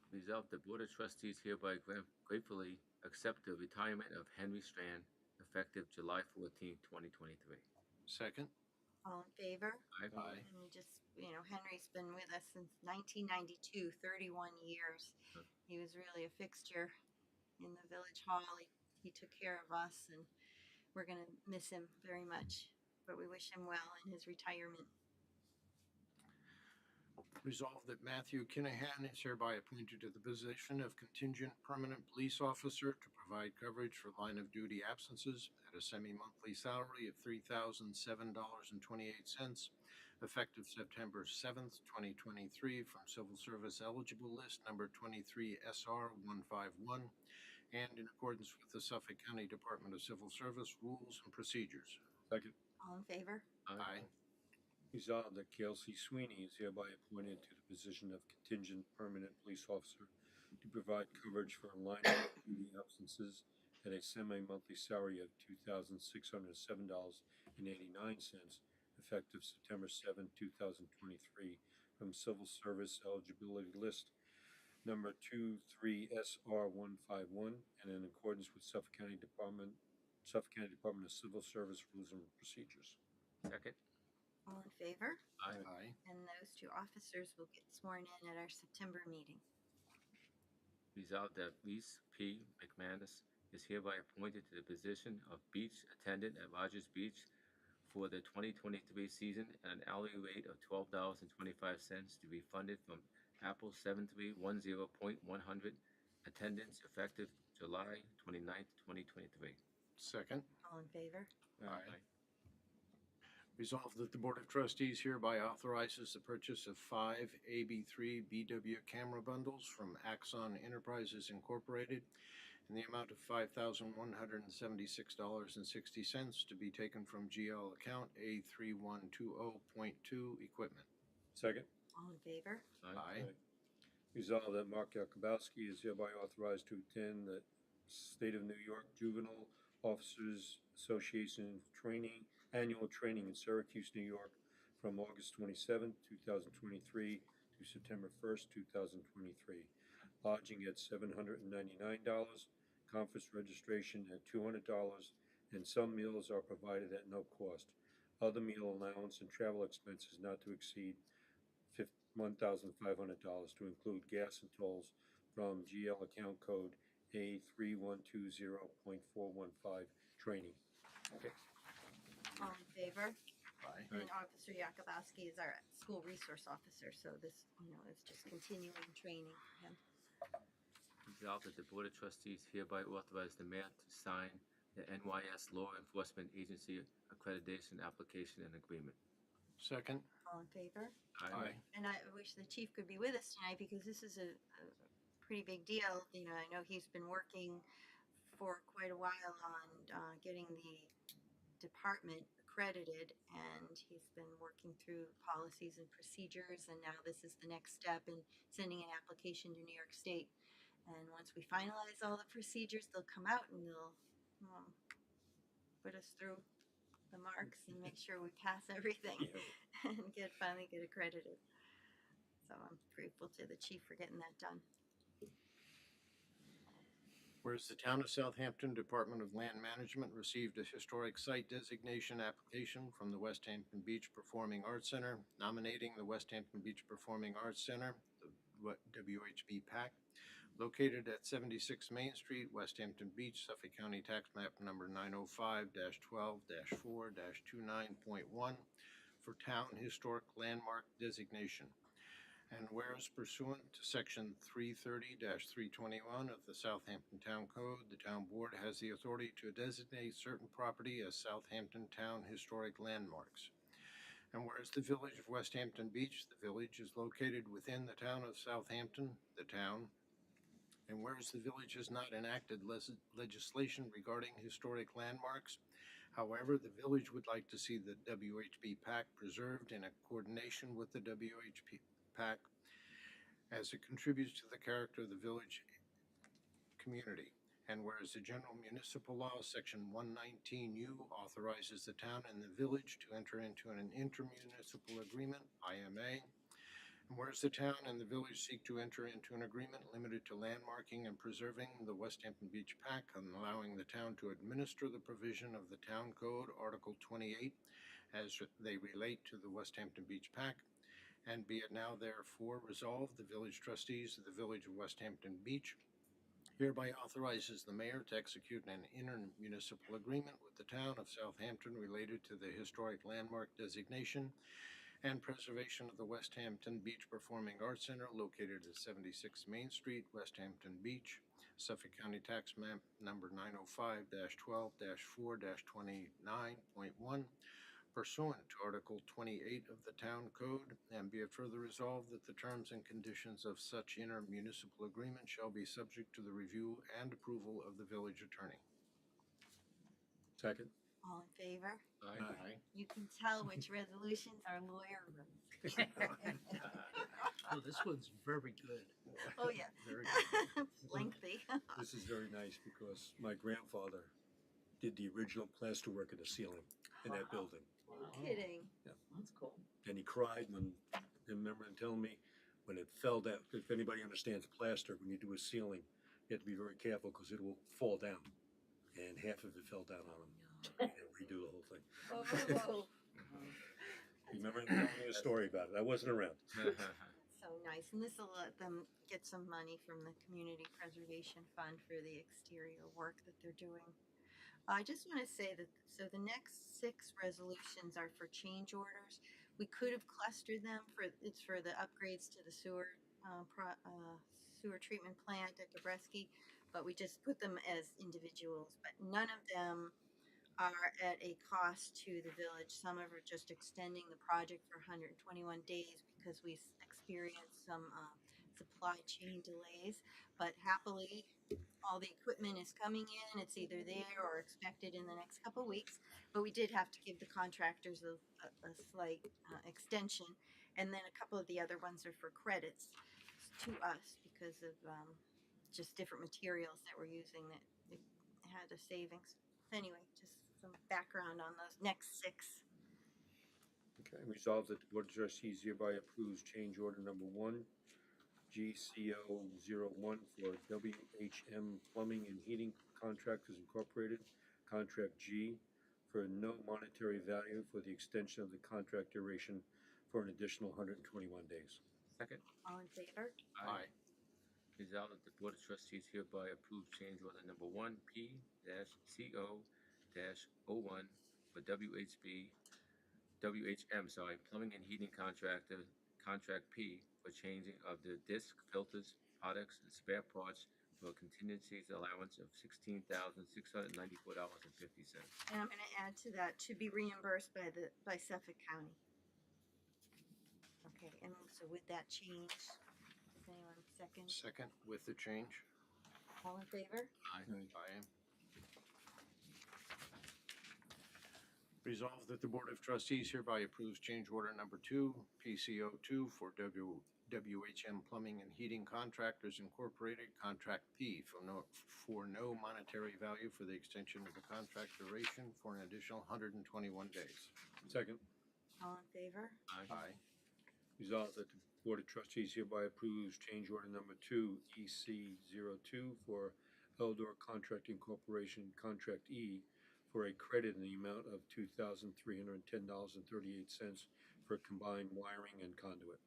Resolved, the Board of Trustees hereby gratefully accept the retirement of Henry Strand effective July 14th, 2023. Second. All in favor? Aye. Aye. And we just, Henry's been with us since 1992, 31 years. Huh. He was really a fixture in the village hall. He took care of us, and we're going to miss him very much. But we wish him well in his retirement. Resolved that Matthew Kinahan is hereby appointed to the position of contingent permanent police officer to provide coverage for line of duty absences at a semi-monthly salary of $3,007.28, effective September 7th, 2023, from Civil Service eligible list number 23 SR 151, and in accordance with the Suffolk County Department of Civil Service rules and procedures. Second. All in favor? Aye. Resolved that Kelsey Sweeney is hereby appointed to the position of contingent permanent police officer to provide coverage for line of duty absences at a semi-monthly salary of $2,607.89, effective September 7, 2023, from Civil Service eligibility list number 23 SR 151, and in accordance with Suffolk County Department of Civil Service rules and procedures. Second. All in favor? Aye. Aye. And those two officers will get sworn in at our September meeting. Resolved that Reese P. McManus is hereby appointed to the position of beach attendant at Rogers Beach for the 2023 season at an hourly rate of $12.25 to be funded from Apple 7310.100 attendance effective July 29th, 2023. Second. All in favor? Aye. Resolved that the Board of Trustees hereby authorizes the purchase of 5 AB3 BW camera bundles from Axon Enterprises Incorporated in the amount of $5,176.60 to be taken from GL account A3120.2 equipment. Second. All in favor? Aye. Resolved that Mark Yakubowski is hereby authorized to attend the State of New York Juvenile Officers Association annual training in Syracuse, New York, from August 27, 2023 to September 1st, 2023. Lodging at $799, conference registration at $200, and some meals are provided at no cost. Other meal allowance and travel expenses not to exceed $1,500 to include gas and tolls from GL account code A3120.415 training. All in favor? Aye. And Officer Yakubowski is our school resource officer, so this, is just continuing training for him. Resolved that the Board of Trustees hereby authorize the mayor to sign the NYS Law Enforcement Agency accreditation application and agreement. Second? All in favor? Aye. And I wish the chief could be with us tonight because this is a pretty big deal. I know he's been working for quite a while on getting the department accredited, and he's been working through policies and procedures, and now this is the next step in sending an application to New York State. And once we finalize all the procedures, they'll come out and they'll put us through the marks and make sure we pass everything and finally get accredited. So I'm grateful to the chief for getting that done. Whereas the Town of Southampton Department of Land Management received a historic site designation application from the Westhampton Beach Performing Arts Center, nominating the Westhampton Beach Performing Arts Center, the WHB PAC, located at 76 Main Street, Westhampton Beach, Suffolk County Tax Map number 905-12-4-29.1 for Town Historic Landmark designation. And whereas pursuant to Section 330-321 of the Southampton Town Code, the Town Board has the authority to designate certain property as Southampton Town Historic Landmarks. And whereas the Village of Westhampton Beach, the village, is located within the Town of Southampton, the town, and whereas the village has not enacted legislation regarding historic landmarks, however, the village would like to see the WHB PAC preserved in a coordination with the WHB PAC as it contributes to the character of the village community. And whereas the General Municipal Law, Section 119U, authorizes the town and the village to enter into an intermunicipal agreement, IMA, and whereas the town and the village seek to enter into an agreement limited to landmarking and preserving the Westhampton Beach PAC and allowing the town to administer the provision of the Town Code, Article 28, as they relate to the Westhampton Beach PAC, and be it now therefore resolved, the village trustees of the Village of Westhampton Beach hereby authorizes the mayor to execute an intermunicipal agreement with the town of Southampton related to the historic landmark designation and preservation of the Westhampton Beach Performing Arts Center located at 76 Main Street, Westhampton Beach, Suffolk County Tax Map number 905-12-4-29.1, pursuant to Article 28 of the Town Code, and be it further resolved that the terms and conditions of such intermunicipal agreement shall be subject to the review and approval of the village attorney. Second? All in favor? Aye. You can tell which resolutions our lawyer wrote. Oh, this one's very good. Oh, yeah. Very Lengthy. This is very nice because my grandfather did the original plasterwork in the ceiling in that building. No kidding. That's cool. And he cried when, I remember him telling me, when it fell down, if anybody understands plaster, when you do a ceiling, you have to be very careful because it will fall down. And half of it fell down on him. And redo the whole thing. Oh, Remember him telling me a story about it? I wasn't around. so nice. And this will let them get some money from the Community Preservation Fund for the exterior work that they're doing. I just want to say that, so the next 6 resolutions are for change orders. We could have clustered them it's for the upgrades to the sewer treatment plant at Gabreski, but we just put them as individuals. But none of them are at a cost to the village. Some of are just extending the project for 121 days because we experienced some supply chain delays. But happily, all the equipment is coming in. It's either there or expected in the next couple of weeks. But we did have to give the contractors a slight extension. And then a couple of the other ones are for credits to us because of just different materials that we're using that it had a savings. Anyway, just some background on those next 6. Okay, resolved that the Board of Trustees hereby approves change order number 1 GCO01 for WHM Plumbing and Heating Contractors Incorporated. Contract G for no monetary value for the extension of the contract duration for an additional 121 days. Second. All in favor? Aye. Resolved that the Board of Trustees hereby approve change order number 1P-CO-01 for plumbing and heating contractor, contract P for changing of the disc filters, products, and spare parts for a contingencies allowance of $16,694.50. And I'm gonna add to that, to be reimbursed by Suffolk County. Okay, and so with that change, does anyone second? Second with the change. All in favor? Aye. Aye. Resolved that the Board of Trustees hereby approves change order number 2, PCO2 for WHM Plumbing and Heating Contractors Incorporated, Contract P for no monetary value for the extension of the contract duration for an additional 121 days. Second. All in favor? Aye. Resolved that the Board of Trustees hereby approves change order number 2, EC02 for Eldor Contracting Corporation, Contract E, for a credit in the amount of $2,310.38 for combined wiring and conduit.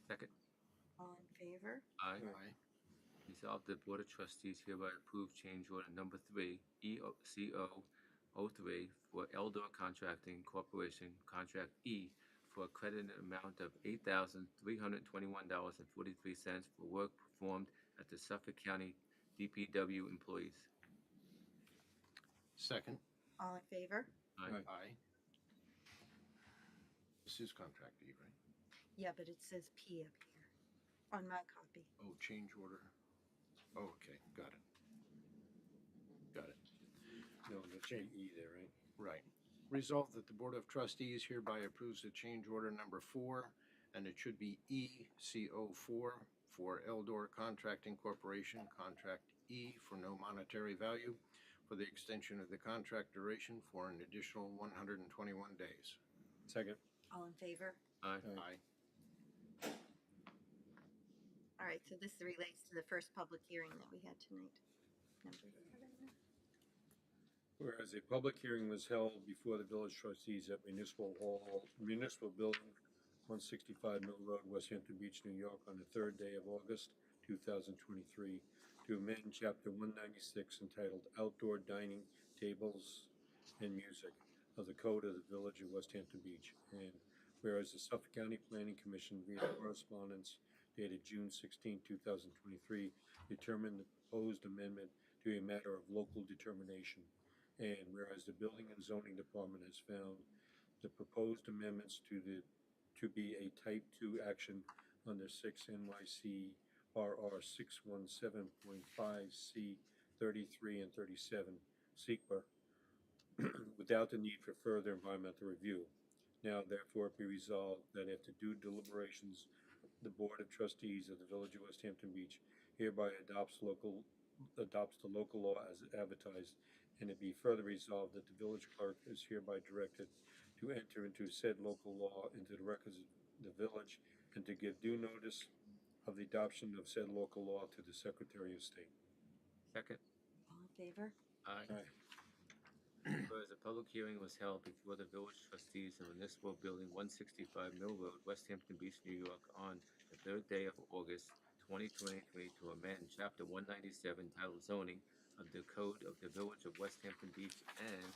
Second. All in favor? Aye. Aye. Resolved that the Board of Trustees hereby approve change order number 3, ECO03 for Eldor Contracting Corporation, Contract E, for a credit amount of $8,321.43 for work performed at the Suffolk County DPW employees. Second. All in favor? Aye. Aye. This is contract E, right? Yeah, but it says P up here on my copy. Oh, change order. Oh, okay, got it. Got it. No, the change E there, right? Right. Resolved that the Board of Trustees hereby approves the change order number 4, and it should be ECO4 for Eldor Contracting Corporation, Contract E for no monetary value for the extension of the contract duration for an additional 121 days. Second. All in favor? Aye. Aye. All right, so this relates to the first public hearing that we had tonight. Number 7. Whereas a public hearing was held before the village trustees at Municipal Building, 165 Mill Road, Westhampton Beach, New York, on the 3rd day of August, 2023, to amend Chapter 196 entitled Outdoor Dining Tables and Music of the Code of the Village of Westhampton Beach. And whereas the Suffolk County Planning Commission, via correspondence dated June 16, 2023, determined the proposed amendment to be a matter of local determination. And whereas the Building and Zoning Department has found the proposed amendments to be a Type 2 action under 6 NYC RR 617.5 C 33 and 37 SEQA without the need for further environmental review. Now therefore be resolved that after due deliberations, the Board of Trustees of the Village of Westhampton Beach hereby adopts the local law as advertised, and it be further resolved that the village clerk is hereby directed to enter into said local law into the records of the village and to give due notice of the adoption of said local law to the Secretary of State. Second. All in favor? Aye. Aye. Whereas a public hearing was held before the village trustees of Municipal Building 165 Mill Road, Westhampton Beach, New York, on the 3rd day of August 2023 to amend Chapter 197 titled Zoning of the Code of the Village of Westhampton Beach, and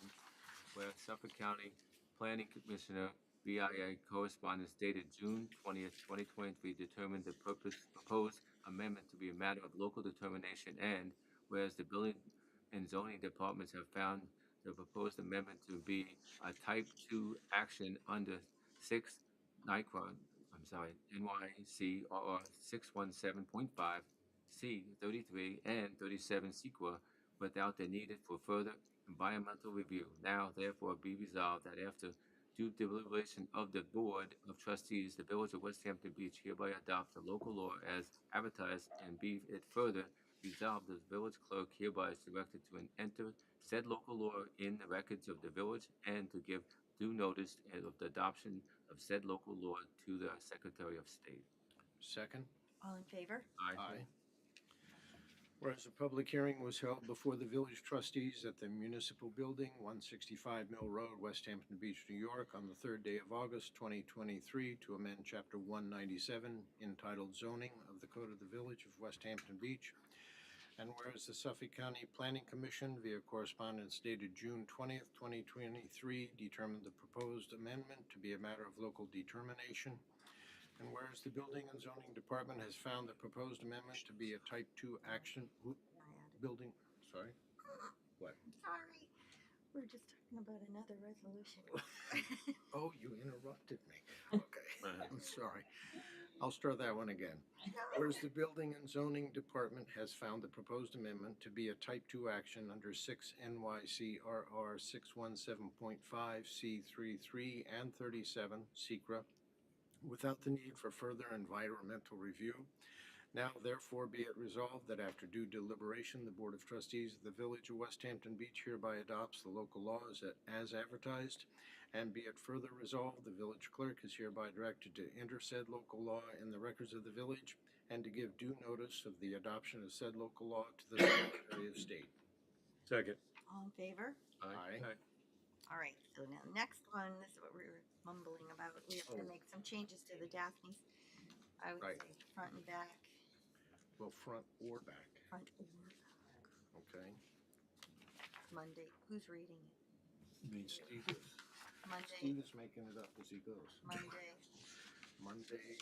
where Suffolk County Planning Commissioner BIA correspondence dated June 20th, 2023 determined the proposed amendment to be a matter of local determination, and whereas the Building and Zoning Departments have found the proposed amendment to be a Type 2 action under 6 NYC RR 617.5 C 33 and 37 SEQA without the needed for further environmental review. Now therefore be resolved that after due deliberation of the Board of Trustees, the Village of Westhampton Beach hereby adopts the local law as advertised, and be it further resolved that the village clerk hereby is directed to enter said local law in the records of the village and to give due notice of the adoption of said local law to the Secretary of State. Second. All in favor? Aye. Whereas a public hearing was held before the village trustees at the municipal building, 165 Mill Road, Westhampton Beach, New York, on the 3rd day of August, 2023, to amend Chapter 197 entitled Zoning of the Code of the Village of Westhampton Beach. And whereas the Suffolk County Planning Commission, via correspondence dated June 20th, 2023, determined the proposed amendment to be a matter of local determination. And whereas the Building and Zoning Department has found the proposed amendment to be a Type 2 action, building, sorry? What? Sorry. We're just talking about another resolution. Oh, you interrupted me. Okay, I'm sorry. I'll start that one again. Whereas the Building and Zoning Department has found the proposed amendment to be a Type 2 action under 6 NYCRR 617.5 C33 and 37 SECRA, without the need for further environmental review. Now therefore be it resolved that after due deliberation, the Board of Trustees of the Village of Westhampton Beach hereby adopts the local laws as advertised. And be it further resolved, the village clerk is hereby directed to enter said local law in the records of the village and to give due notice of the adoption of said local law to the Secretary of State. Second. All in favor? Aye. All right, so now next one, this is what we were mumbling about. We have to make some changes to the Daphnes. I would Right. say front and back, Well, front or back, front or back. okay? Monday, who's reading it? I mean, Steve Monday, is making it up as he goes. Monday, Monday,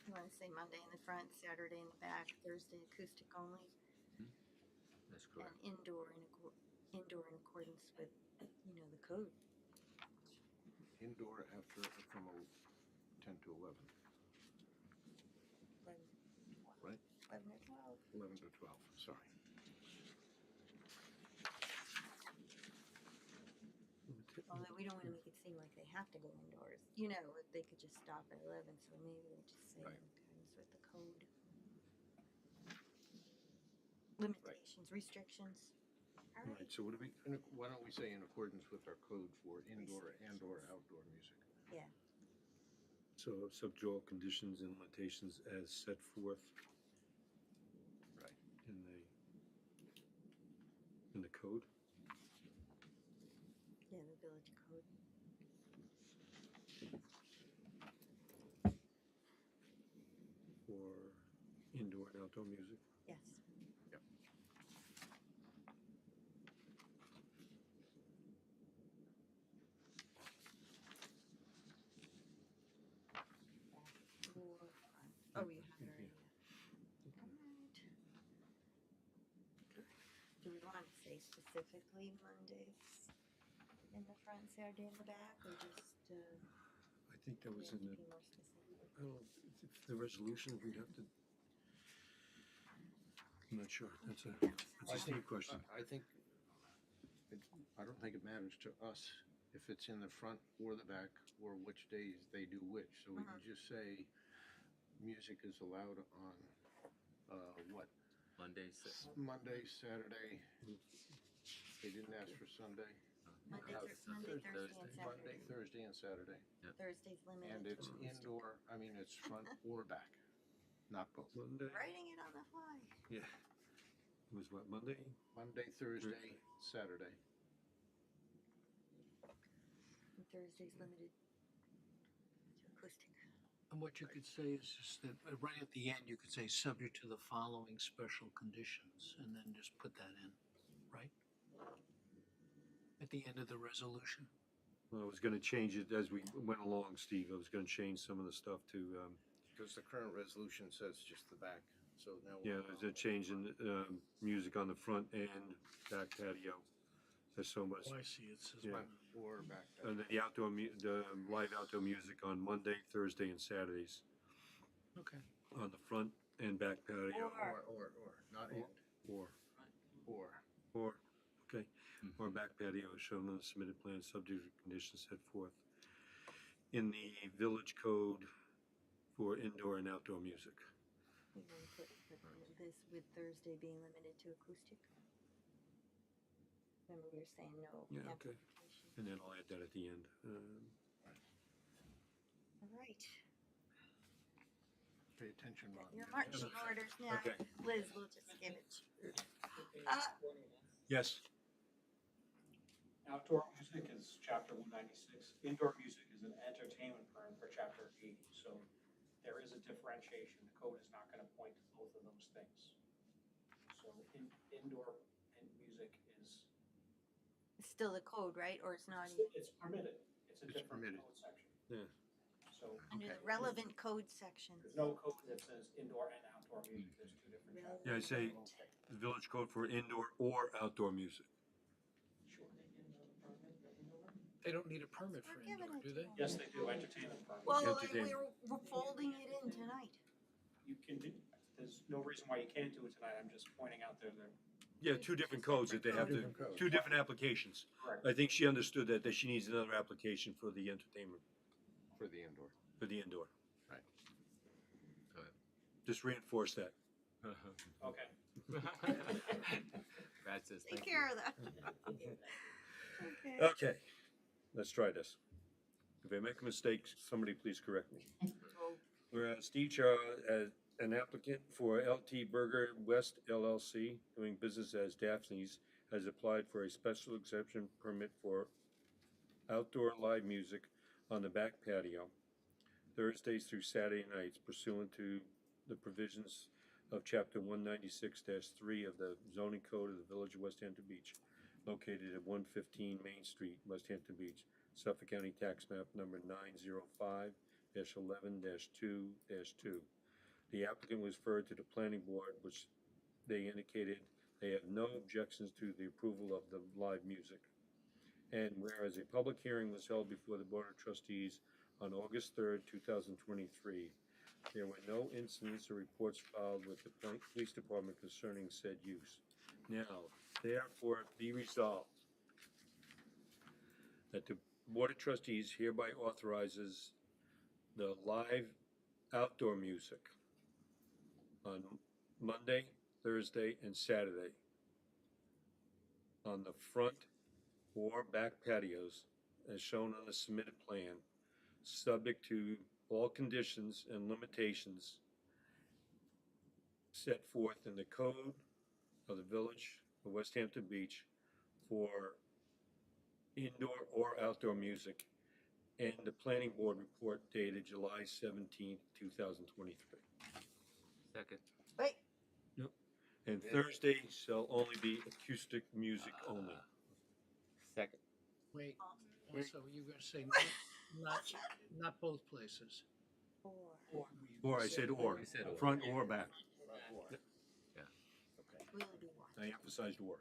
you wanna say Monday in the front, Saturday in the back, Thursday acoustic only, That's and indoor in accordance with, the code. indoor after, from 10 to 11, 11, right? 11 or 12. 11 to 12, sorry. Although we don't wanna make it seem like they have to go indoors. They could just stop at 11, so maybe we just say in Right. accordance with the code. Limitations, restrictions. All All right. right, so what do we, Why don't we say in accordance with our code for indoor and or outdoor music? Yeah. so subject to all conditions and limitations as set forth Right. in the code? Yeah, the village code. For indoor and outdoor music? Yes. Yep. Or front. Oh, you have it already. All right. Do we want to say specifically Mondays in the front, Saturday in the back, or just I think that we was have in to the, be more specific? I don't know, if the resolution, we'd have to, I'm not sure, that's a Steve question. I think, I don't think it matters to us if it's in the front or the back or which days they do which. So we can just say music is allowed on, what, Mondays. Monday, Saturday. They didn't ask for Sunday. Monday, Thursday, and Saturday. Monday, Thursday, and Saturday. Thursday's limited And to it's acoustic. indoor, it's front or back, not both. Monday, Writing it on the fly. yeah. It was what, Monday? Monday, Thursday, Saturday. And Thursday's limited to acoustic. And what you could say is just that right at the end, you could say subject to the following special conditions and then just put that in, right? At the end of the resolution. Well, I was gonna change it as we went along, Steve. I was gonna change some of the stuff to, Because the current resolution says just the back, so now. yeah, there's a change in, music on the front and back patio. There's so much. Oh, I see, it says. Yeah. Or back. And then the live outdoor music on Monday, Thursday, and Saturdays Okay. on the front and back patio. Or, not and, Or, or. okay, or back patio is shown on the submitted plan, subject to conditions set forth in the village code for indoor and outdoor music. We want to put this with Thursday being limited to acoustic. Remember we were saying no Yeah, okay. amplification. And then I'll add that at the end. All right. pay attention, Ron. Your marching orders now. Okay. Liz, we'll just give it. Yes. Outdoor music is chapter 196. Indoor music is an entertainment permit for chapter 80. So there is a differentiation. The code is not going to point to both of those things. So indoor and music is It's still the code, right? Or it's not it's permitted. It's a It's different permitted. code section. Yeah. So under the relevant code sections. there's no code that says indoor and outdoor music. There's two different chapters. Yeah, I say the village code for indoor or outdoor music. Sure. They don't need a permit for We're giving indoor, it do to they? them. Yes, they do. Entertainment permit. Well, Entertainment. we're folding it in tonight. You can do, there's no reason why you can't do it tonight. I'm just pointing out there that. Yeah, two different codes that they have to, Different codes. two different applications. Correct. I think she understood that she needs another application for the entertainment, For the indoor. for the indoor. Right. Just reinforce that. Okay. Brad says, Take thank you. care of that. Okay. Okay, let's try this. If I make a mistake, somebody please correct me. Whereas Steve Chow, as an applicant for LT Burger West LLC, doing business as Daphne's, has applied for a special exception permit for outdoor live music on the back patio, Thursdays through Saturday nights pursuant to the provisions of Chapter 196-3 of the zoning code of the Village of Westhampton Beach, located at 115 Main Street, Westhampton Beach, Suffolk County Tax Map number 905-11-2-2. The applicant was referred to the planning board, which they indicated they have no objections to the approval of the live music. And whereas a public hearing was held before the Board of Trustees on August 3rd, 2023, there were no incidents or reports filed with the police department concerning said use. Now, therefore, be resolved that the Board of Trustees hereby authorizes the live outdoor music on Monday, Thursday, and Saturday on the front or back patios as shown on the submitted plan, subject to all conditions and limitations set forth in the code of the Village of Westhampton Beach for indoor or outdoor music, and the planning board report dated July 17th, 2023. Second. Wait, And Thursday shall only be acoustic music only. Second. Wait, Wait. so you're gonna say not both places? or Or I said or, You said or. front or back. will be one. I emphasized or.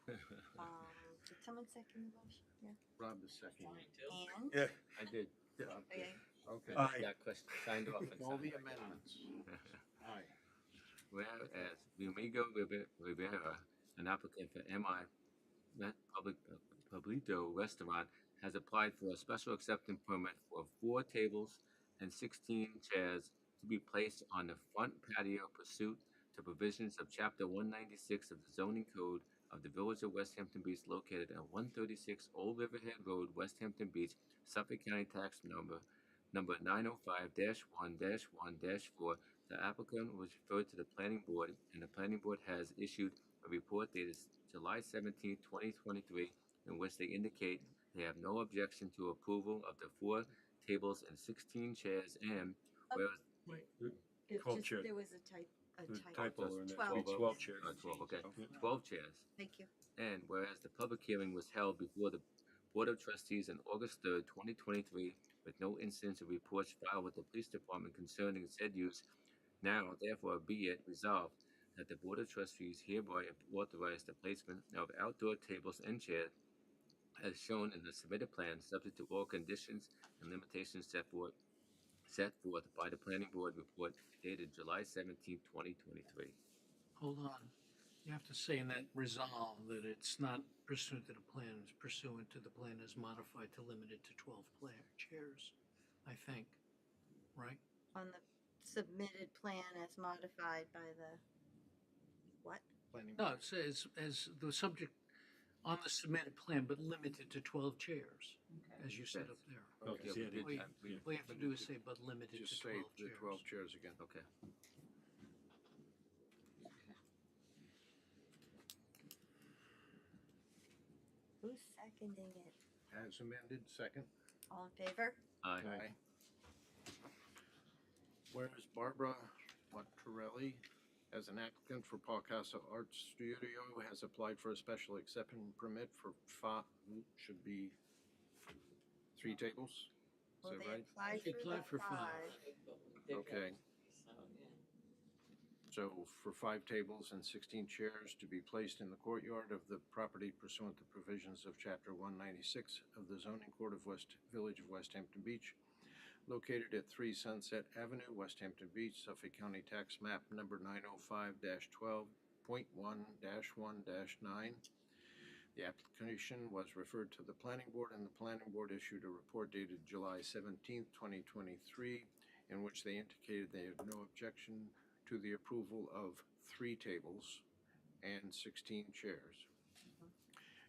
Did someone second the motion? Yeah. Rob is second. And, Yeah. I did. okay, Okay. Aye. That question signed off and All signed. the amendments. Aye. Whereas Domingo Rivera, an applicant for MI Pablito Restaurant, has applied for a special acceptance permit for 4 tables and 16 chairs to be placed on the front patio pursuant to provisions of Chapter 196 of the zoning code of the Village of Westhampton Beach, located at 136 Old Riverhead Road, Westhampton Beach, Suffolk County Tax number 905-1-1-4. The applicant was referred to the planning board, and the planning board has issued a report dated July 17, 2023, in which they indicate they have no objection to approval of the 4 tables and 16 chairs, and whereas it's 12 just, chairs. there was a There's typo. typo in there. 12. 12 chairs. 12, okay, 12 chairs. Thank you. And whereas the public hearing was held before the Board of Trustees on August 3rd, 2023, with no incidents or reports filed with the police department concerning said use, now therefore be it resolved that the Board of Trustees hereby authorize the placement of outdoor tables and chairs as shown in the submitted plan, subject to all conditions and limitations set forth by the Planning Board report dated July 17, 2023. Hold on. You have to say in that resolve that it's not pursuant to the plan, it's pursuant to the plan as modified to limit it to 12 chairs, I think, right? On the submitted plan as modified by the, what? Planning. No, it says as the subject on the submitted plan, but limited to 12 chairs. as you said up there. Oh, Okay. see, I we did- did, All we- you have to do is say, but limited to Just 12 say chairs. the 12 chairs again. Okay. Who's seconding it? As amended, second. All in favor? Aye. Aye. Whereas Barbara Montorelli, as an applicant for Paul Casa Art Studio, has applied for a special exception permit for should be 3 tables. Is Well, that they right? applied They for applied the for 5. Okay. So, yeah. So for 5 tables and 16 chairs to be placed in the courtyard of the property pursuant to provisions of Chapter 196 of the Zoning Code of Village of Westhampton Beach, located at 3 Sunset Avenue, Westhampton Beach, Suffolk County Tax Map number 905-12.1-1-9. The application was referred to the Planning Board, and the Planning Board issued a report dated July 17th, 2023, in which they indicated they had no objection to the approval of 3 tables and 16 chairs.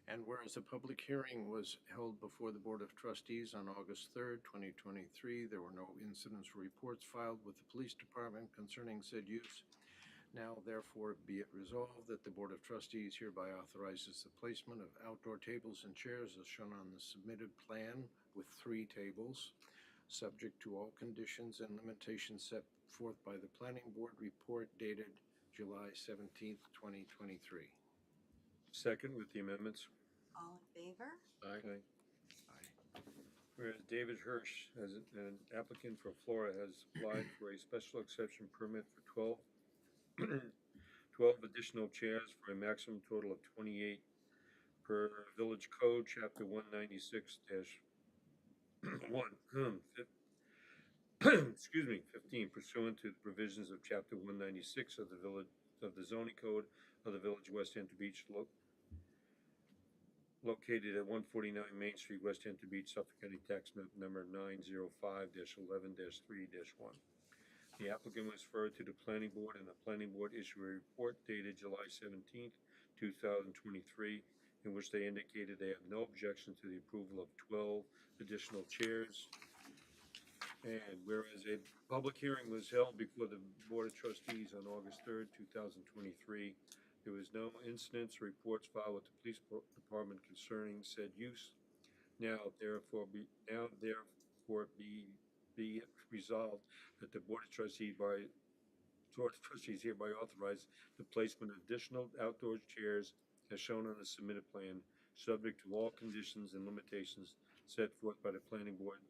And whereas a public hearing was held before the Board of Trustees on August 3rd, 2023, there were no incidents or reports filed with the Police Department concerning said use. Now therefore be it resolved that the Board of Trustees hereby authorizes the placement of outdoor tables and chairs as shown on the submitted plan with 3 tables, subject to all conditions and limitations set forth by the Planning Board report dated July 17th, 2023. Second with the amendments. All in favor? Okay. Whereas David Hirsch, as an applicant for Flora, has applied for a special exception permit for 12 additional chairs for a maximum total of 28 per Village Code, Chapter 196-1, excuse me, 15, pursuant to the provisions of Chapter 196 of the Zoning Code of the Village of Westhampton Beach, located at 149 Main Street, Westhampton Beach, Suffolk County Tax Map number 905-11-3-1. The applicant was referred to the Planning Board, and the Planning Board issued a report dated July 17th, 2023, in which they indicated they have no objection to the approval of 12 additional chairs. And whereas a public hearing was held before the Board of Trustees on August 3rd, 2023, there was no incidents or reports filed with the Police Department concerning said use. Now therefore be resolved that the Board of Trustees hereby authorize the placement of additional outdoor chairs as shown on the submitted plan, subject to all conditions and limitations set forth by the Planning Board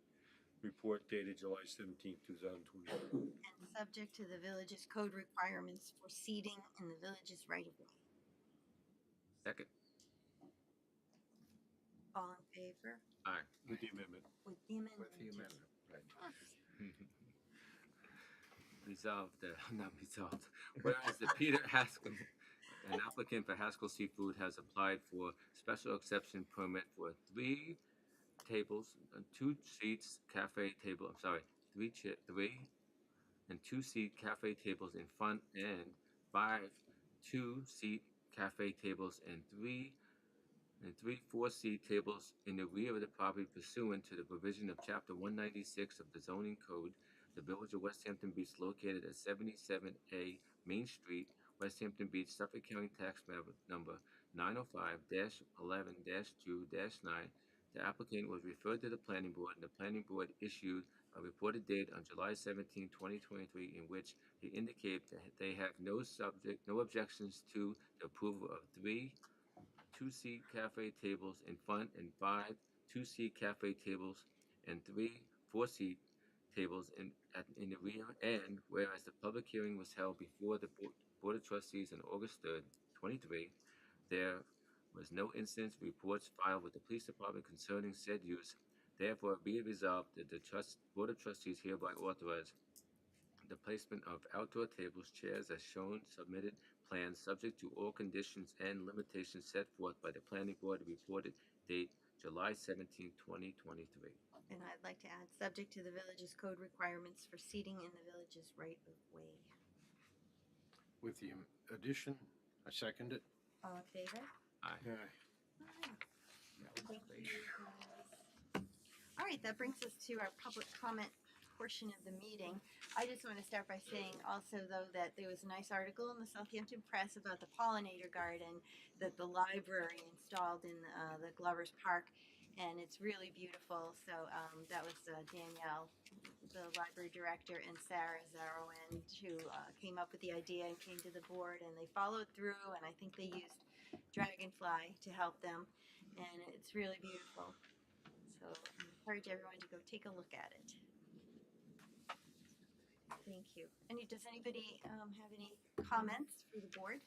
report dated July 17th, 2023. And subject to the village's code requirements for seating in the village's right-of-way. Second. All in favor? Aye. With the amendment. With the amendment. With the amendment, right. Resolved, not resolved. Whereas the Peter Haskell, an applicant for Haskell Seafood, has applied for special exception permit for 3 tables, 2 seats, cafe table. I'm sorry, 3 and 2-seat cafe tables in front, and 5 2-seat cafe tables and 3 4-seat tables in the rear of the property pursuant to the provision of Chapter 196 of the Zoning Code, the Village of Westhampton Beach, located at 77A Main Street, Westhampton Beach, Suffolk County Tax Map number 905-11-2-9. The applicant was referred to the Planning Board, and the Planning Board issued a reported date on July 17, 2023, in which they indicate that they have no objections to the approval of 3 2-seat cafe tables in front and 5 2-seat cafe tables and 3 4-seat tables in the rear. And whereas the public hearing was held before the Board of Trustees on August 3rd, 23, there was no incidents reports filed with the Police Department concerning said use. Therefore, be it resolved that the Board of Trustees hereby authorize the placement of outdoor tables, chairs as shown, submitted plans, subject to all conditions and limitations set forth by the Planning Board, reported date July 17, 2023. And I'd like to add, subject to the village's code requirements for seating in the village's right-of-way. With the addition, I second it. All in favor? Aye. Yeah. Thank you, guys. All right, that brings us to our public comment portion of the meeting. I just want to start by saying also, though, that there was a nice article in the Southampton Press about the pollinator garden that the library installed in the Glover's Park, and it's really beautiful. So that was Danielle, the library director, and Sarah Zarowin who came up with the idea and came to the board, and they followed through, and I think they used Dragonfly to help them, and it's really beautiful. So I encourage everyone to go take a look at it. Thank you. Does anybody have any comments for the board?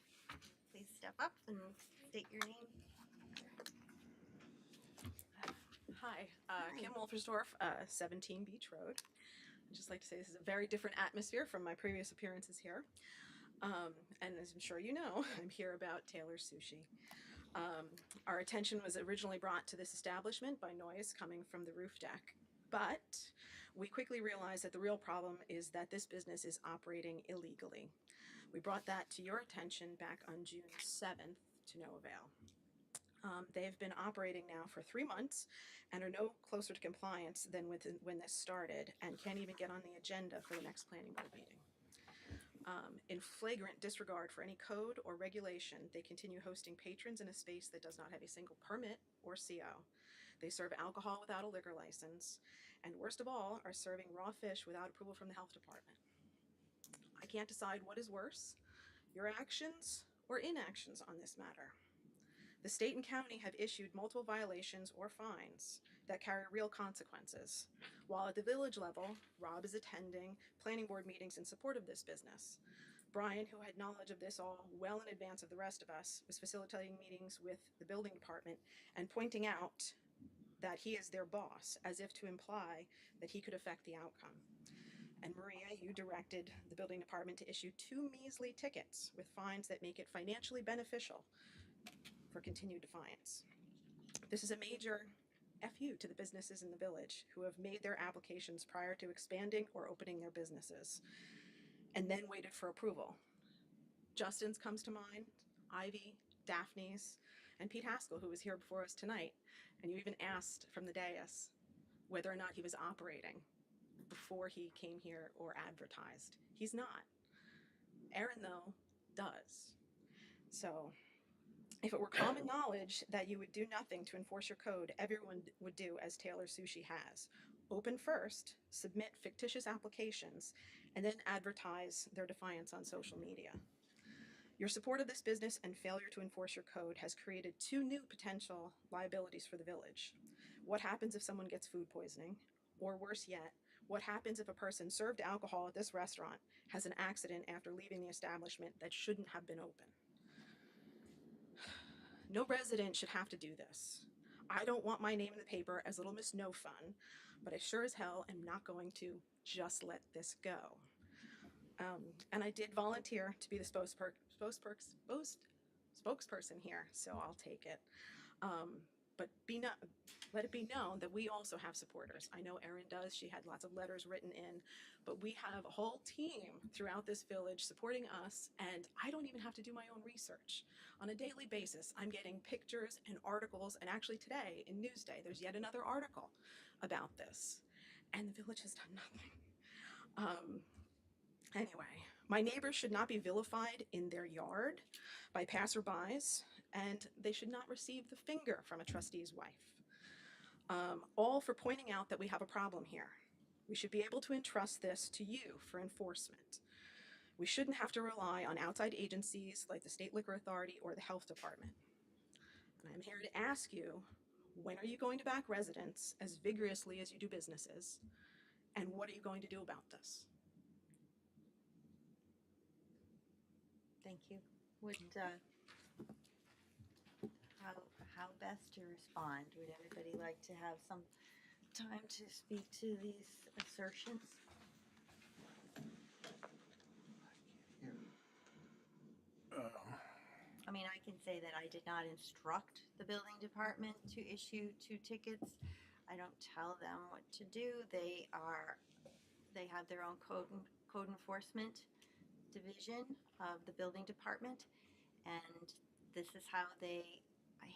Please step up and state your name. Hi, Hi. Kim Wolfersdorf, 17 Beach Road. I'd just like to say this is a very different atmosphere from my previous appearances here. And as I'm sure you know, I'm here about Taylor's Sushi. Our attention was originally brought to this establishment by noise coming from the roof deck, but we quickly realized that the real problem is that this business is operating illegally. We brought that to your attention back on June 7th to no avail. They've been operating now for 3 months and are no closer to compliance than when this started, and can't even get on the agenda for the next planning board meeting. In flagrant disregard for any code or regulation, they continue hosting patrons in a space that does not have a single permit or CO. They serve alcohol without a liquor license, and worst of all, are serving raw fish without approval from the health department. I can't decide what is worse, your actions or inactions on this matter. The state and county have issued multiple violations or fines that carry real consequences, while at the village level, Rob is attending planning board meetings in support of this business. Brian, who had knowledge of this all well in advance of the rest of us, was facilitating meetings with the building department and pointing out that he is their boss, as if to imply that he could affect the outcome. And Maria, you directed the building department to issue 2 measly tickets with fines that make it financially beneficial for continued defiance. This is a major FU to the businesses in the village who have made their applications prior to expanding or opening their businesses, and then waited for approval. Justin's comes to mind, Ivy, Daphne's, and Pete Haskell, who was here before us tonight, and you even asked from the dais whether or not he was operating before he came here or advertised. He's not. Aaron, though, does. So if it were common knowledge that you would do nothing to enforce your code, everyone would do as Taylor Sushi has. Open first, submit fictitious applications, and then advertise their defiance on social media. Your support of this business and failure to enforce your code has created 2 new potential liabilities for the village. What happens if someone gets food poisoning? Or worse yet, what happens if a person served alcohol at this restaurant has an accident after leaving the establishment that shouldn't have been open? No resident should have to do this. I don't want my name in the paper as Little Miss No Fun, but I sure as hell am not going to just let this go. And I did volunteer to be the spokesperson here, so I'll take it. But let it be known that we also have supporters. I know Erin does. She had lots of letters written in, but we have a whole team throughout this village supporting us, and I don't even have to do my own research. On a daily basis, I'm getting pictures and articles, and actually today in Newsday, there's yet another article about this, and the village has done nothing. Anyway, my neighbors should not be vilified in their yard by passerbys, and they should not receive the finger from a trustee's wife. All for pointing out that we have a problem here. We should be able to entrust this to you for enforcement. We shouldn't have to rely on outside agencies like the State Liquor Authority or the Health Department. And I'm here to ask you, when are you going to back residents as vigorously as you do businesses? And what are you going to do about this? Thank you. How best to respond? Would everybody like to have some time to speak to these assertions? I mean, I can say that I did not instruct the building department to issue 2 tickets. I don't tell them what to do. They have their own code enforcement division of the building department, and this is how they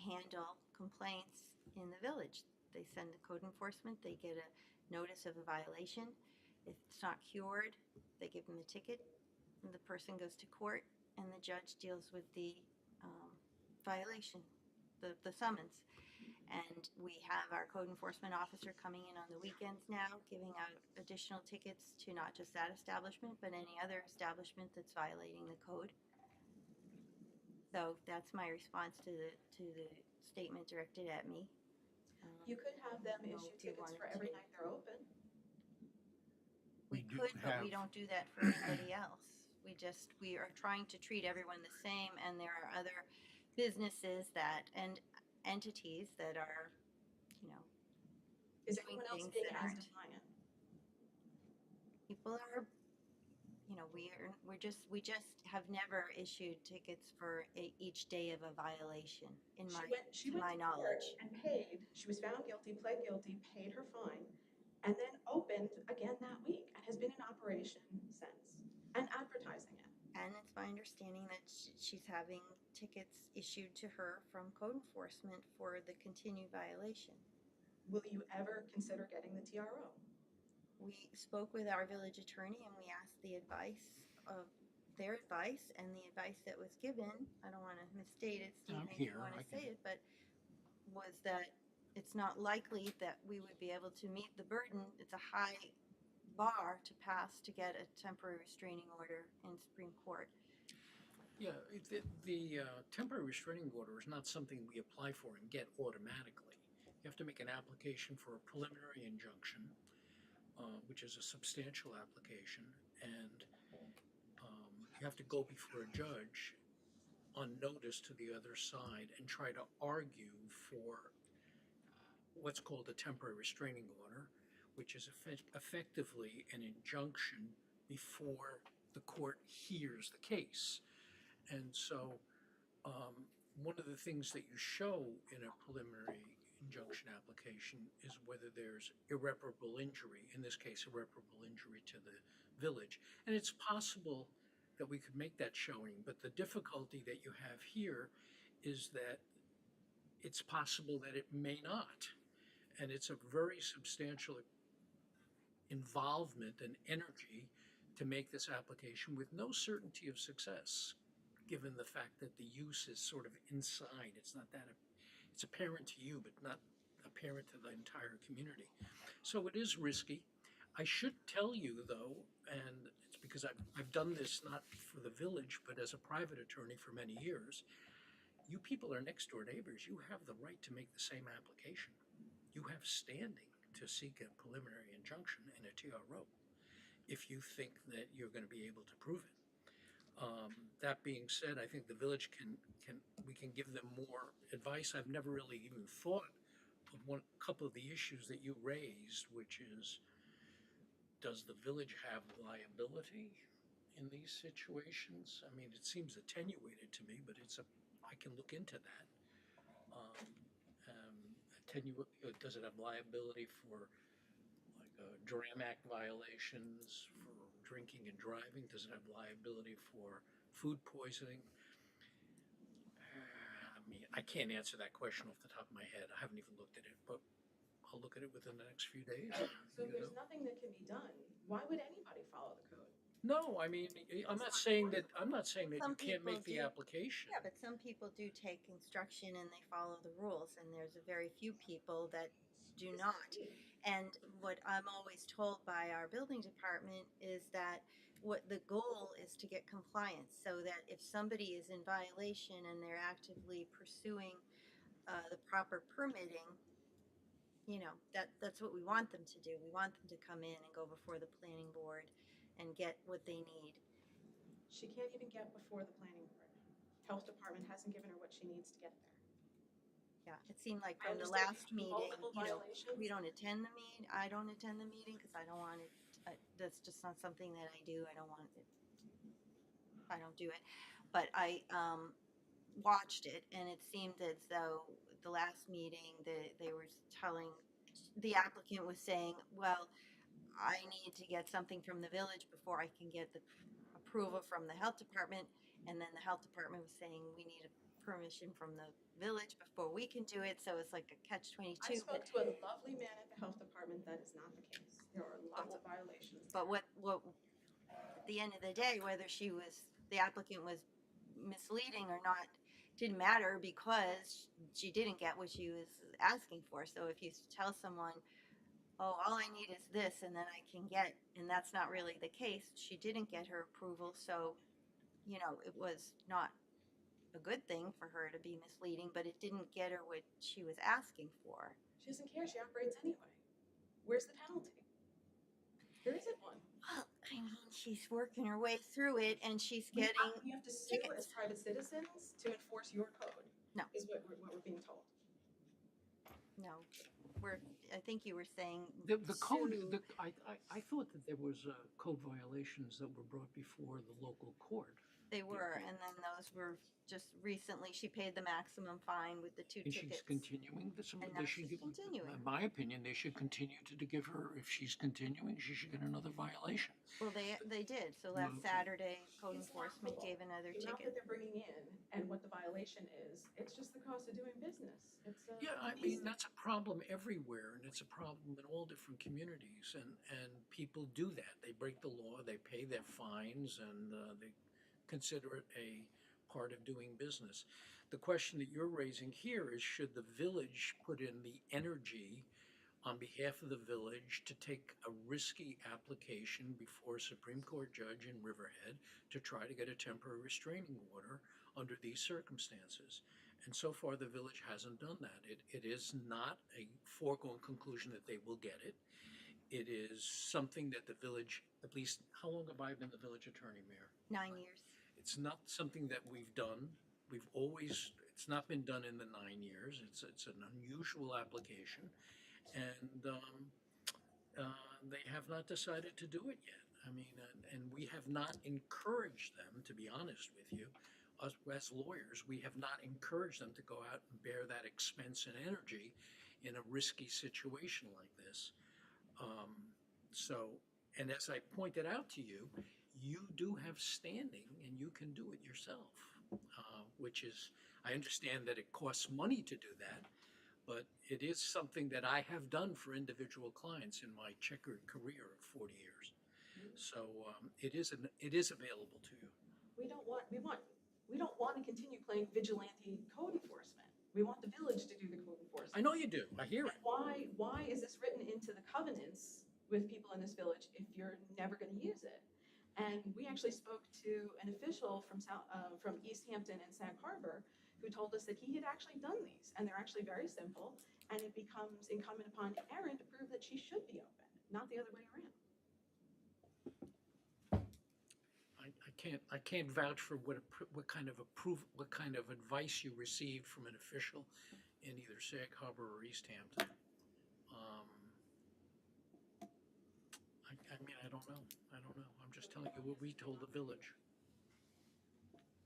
handle complaints in the village. they send the code enforcement, they get a notice of a violation. If it's not cured, they give them the ticket, and the person goes to court, and the judge deals with the violation, the summons. And we have our code enforcement officer coming in on the weekends now, giving out additional tickets to not just that establishment, but any other establishment that's violating the code. So that's my response to the statement directed at me. You could have them I don't know issue if you tickets wanted for every to- night they're open. We We do could, but we have- don't do that for anybody else. We are trying to treat everyone the same, and there are other businesses and entities that are, you know, Is doing anyone else things being that as aren't. defiant? People are, you know, we just have never issued tickets for each day of a violation She to went my to court knowledge. and paid. She was found guilty, pled guilty, paid her fine, and then opened again that week and has been in operation since and advertising it. And it's my understanding that she's having tickets issued to her from code enforcement for the continued violation. Will you ever consider getting the TRO? We spoke with our village attorney and we asked their advice, and the advice that was given, I don't want to misstate it, Steve, I'm maybe you here, want I to can- say it, but was that it's not likely that we would be able to meet the burden. It's a high bar to pass to get a temporary restraining order in Supreme Court. Yeah, the temporary restraining order is not something we apply for and get automatically. You have to make an application for a preliminary injunction, which is a substantial application, and you have to go before a judge on notice to the other side and try to argue for what's called a temporary restraining order, which is effectively an injunction before the court hears the case. And so, one of the things that you show in a preliminary injunction application is whether there's irreparable injury, in this case, irreparable injury to the village. And it's possible that we could make that showing, but the difficulty that you have here is that it's possible that it may not. And it's a very substantial involvement and energy to make this application with no certainty of success, given the fact that the use is sort of inside. It's not that, it's apparent to you, but not apparent to the entire community. So it is risky. I should tell you though, and it's because I've done this not for the village, but as a private attorney for many years, you people are next door neighbors. You have the right to make the same application. You have standing to seek a preliminary injunction and a TRO if you think that you're going to be able to prove it. That being said, I think the village we can give them more advice. I've never really even thought of a couple of the issues that you raised, which is, does the village have liability in these situations? I mean, it seems attenuated to me, but I can look into that. Does it have liability for like Dram Act violations for drinking and driving? Does it have liability for food poisoning? I mean, I can't answer that question off the top of my head. I haven't even looked at it, but I'll look at it within the next few days. So if there's nothing that can be done, why would anybody follow the code? No, I mean, I'm not saying that Some you can't make people the do. application. Yeah, but some people do take instruction and they follow the rules, and there's a very few people that do not. And what I'm always told by our building department is that what the goal is to get compliance, so that if somebody is in violation and they're actively pursuing the proper permitting, you know, that's what we want them to do. We want them to come in and go before the planning board and get what they need. She can't even get before the planning board. Health department hasn't given her what she needs to get there. Yeah, it seemed like I from the understand last meeting, multiple you know, violations. we don't attend the meeting. I don't attend the meeting because I don't want it. That's just not something that I do. I don't want it. I don't do it. But I watched it, and it seemed as though the last meeting they were telling, the applicant was saying, well, I need to get something from the village before I can get the approval from the health department. And then the health department was saying we need a permission from the village before we can do it, so it's like a catch I 22. spoke to a lovely man at the health department. That is not the case. There are lots of violations. But what at the end of the day, whether the applicant was misleading or not, didn't matter because she didn't get what she was asking for. So if you tell someone, oh, all I need is this and then I can get, and that's not really the case, she didn't get her approval. So, it was not a good thing for her to be misleading, but it didn't get her what she was asking for. She doesn't care. She operates anyway. Where's the penalty? There isn't one. Well, I mean, she's working her way through it and she's getting You have to sue tickets. as private citizens to enforce your code. No. Is what we're being told. No, I think you were saying The code, sue- I thought that there was code violations that were brought before the local court. They were, and then those were just recently. She paid the maximum fine with the 2 And tickets. she's continuing, And now she's continuing. in my opinion, they should continue to give her, if she's continuing, she should get another violation. Well, they did. So last Well, Saturday, code It's not enforcement cool. gave another The amount that ticket. they're bringing in and what the violation is, it's just the cost of doing business. It's Yeah, I mean, that's a problem everywhere, and it's a problem in all different communities, and people do that. They break the law, they pay their fines, and they consider it a part of doing business. The question that you're raising here is, should the village put in the energy on behalf of the village to take a risky application before a Supreme Court judge in Riverhead to try to get a temporary restraining order under these circumstances? And so far, the village hasn't done that. It is not a foregone conclusion that they will get it. It is something that the village, at least, how long have I been the village attorney, Mayor? 9 years. It's not something that we've done. It's not been done in the 9 years. It's an unusual application. And they have not decided to do it yet. I mean, and we have not encouraged them, to be honest with you, us as lawyers, we have not encouraged them to go out and bear that expense and energy in a risky situation like this. And as I pointed out to you, you do have standing and you can do it yourself, which is, I understand that it costs money to do that, but it is something that I have done for individual clients in my checkered career of 40 years. So it is available to you. we don't want to continue playing vigilante code enforcement. We want the village to do the code enforcement. I know you do. I hear it. Why is this written into the covenants with people in this village if you're never going to use it? And we actually spoke to an official from East Hampton and Sag Harbor who told us that he had actually done these, and they're actually very simple, and it becomes incumbent upon Erin to prove that she should be open, not the other way around. I can't vouch for what kind of advice you received from an official in either Sag Harbor or East Hampton. I mean, I don't know. I'm just telling you what we told the village.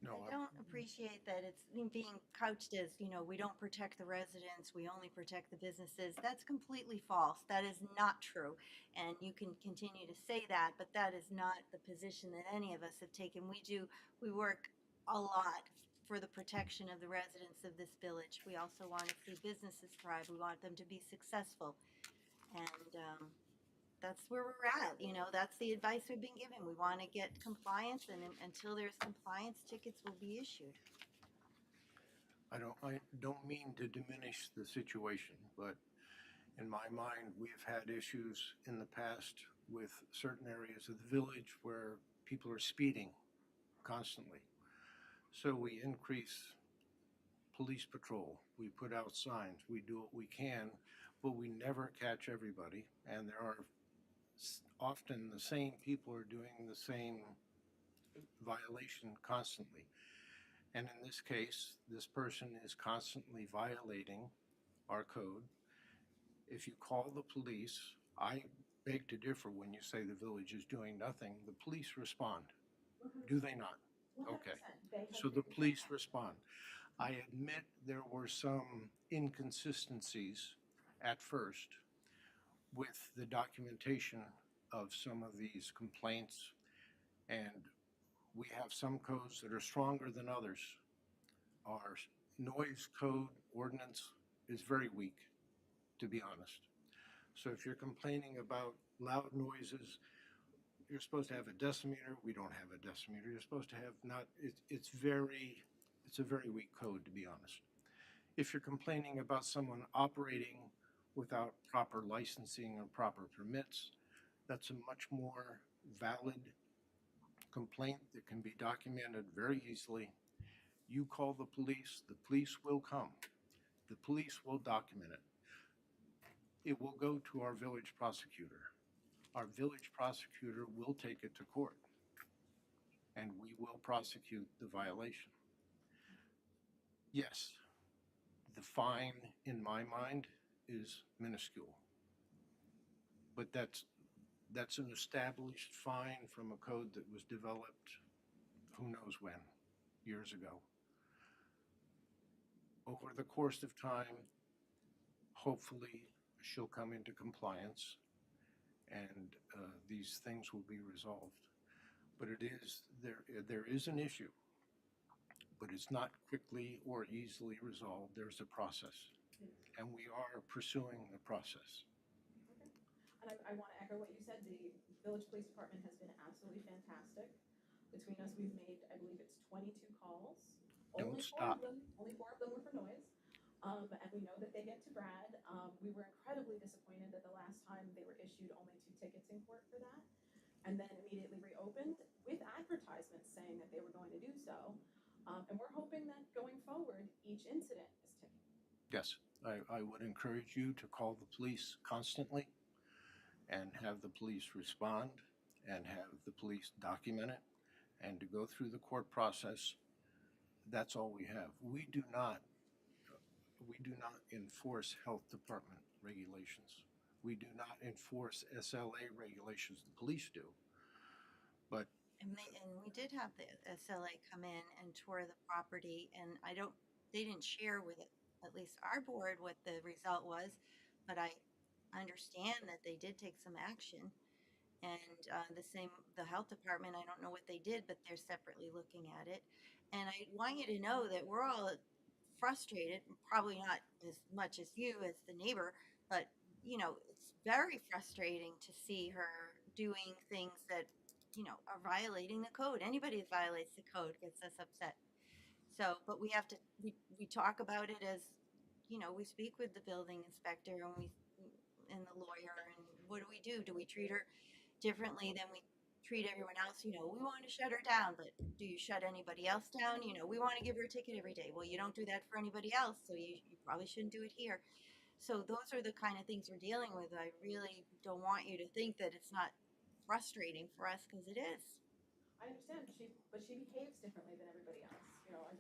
No, I don't appreciate that it's being couched as, we don't protect the residents, we only protect the businesses. That's completely false. That is not true. And you can continue to say that, but that is not the position that any of us have taken. We work a lot for the protection of the residents of this village. We also want to see businesses thrive. We want them to be successful. And that's where we're at. That's the advice we've been given. We want to get compliance, and until there's compliance, tickets will be issued. I don't mean to diminish the situation, but in my mind, we've had issues in the past with certain areas of the village where people are speeding constantly. So we increase police patrol. We put out signs. We do what we can, but we never catch everybody. And there are often the same people are doing the same violation constantly. And in this case, this person is constantly violating our code. If you call the police, I beg to differ when you say the village is doing nothing. The police respond. Do they not? 100%. Okay. They have So to the be police compliant. respond. I admit there were some inconsistencies at first with the documentation of some of these complaints, and we have some codes that are stronger than others. our noise code ordinance is very weak, to be honest. So if you're complaining about loud noises, you're supposed to have a decimeter. We don't have a decimeter. You're supposed to have not, it's a very weak code, to be honest. If you're complaining about someone operating without proper licensing or proper permits, that's a much more valid complaint that can be documented very easily. You call the police will come. The police will document it. It will go to our village prosecutor. Our village prosecutor will take it to court, and we will prosecute the violation. Yes, the fine, in my mind, is minuscule. But that's an established fine from a code that was developed who knows when, years ago. Over the course of time, hopefully she'll come into compliance and these things will be resolved. But there is an issue, but it's not quickly or easily resolved. There's a process, and we are pursuing a process. And I want to echo what you said. The village police department has been absolutely fantastic. Between us, we've made, I believe it's 22 calls. Don't Only stop. only 4 of them were for noise. And we know that they get to Brad. We were incredibly disappointed that the last time they were issued only 2 tickets in court for that, and then immediately reopened with advertisements saying that they were going to do so. And we're hoping that going forward, each incident is ticketed. Yes, I would encourage you to call the police constantly and have the police respond and have the police document it and to go through the court process. That's all we have. We do not enforce health department regulations. We do not enforce SLA regulations. The police do. But And we did have the SLA come in and tour the property, and they didn't share with at least our board what the result was, but I understand that they did take some action. And the health department, I don't know what they did, but they're separately looking at it. And I want you to know that we're all frustrated, probably not as much as you as the neighbor, but it's very frustrating to see her doing things that are violating the code. Anybody that violates the code gets us upset. So, but we have to we talk about it as we speak with the building inspector and the lawyer, and what do? Do we treat her differently than we treat everyone else? We want to shut her down, but do you shut anybody else down? We want to give her a ticket every day. Well, you don't do that for anybody else, so you probably shouldn't do it here. So those are the kind of things we're dealing with. I really don't want you to think that it's not frustrating for us, because it is. I understand, but she behaves differently than everybody else. I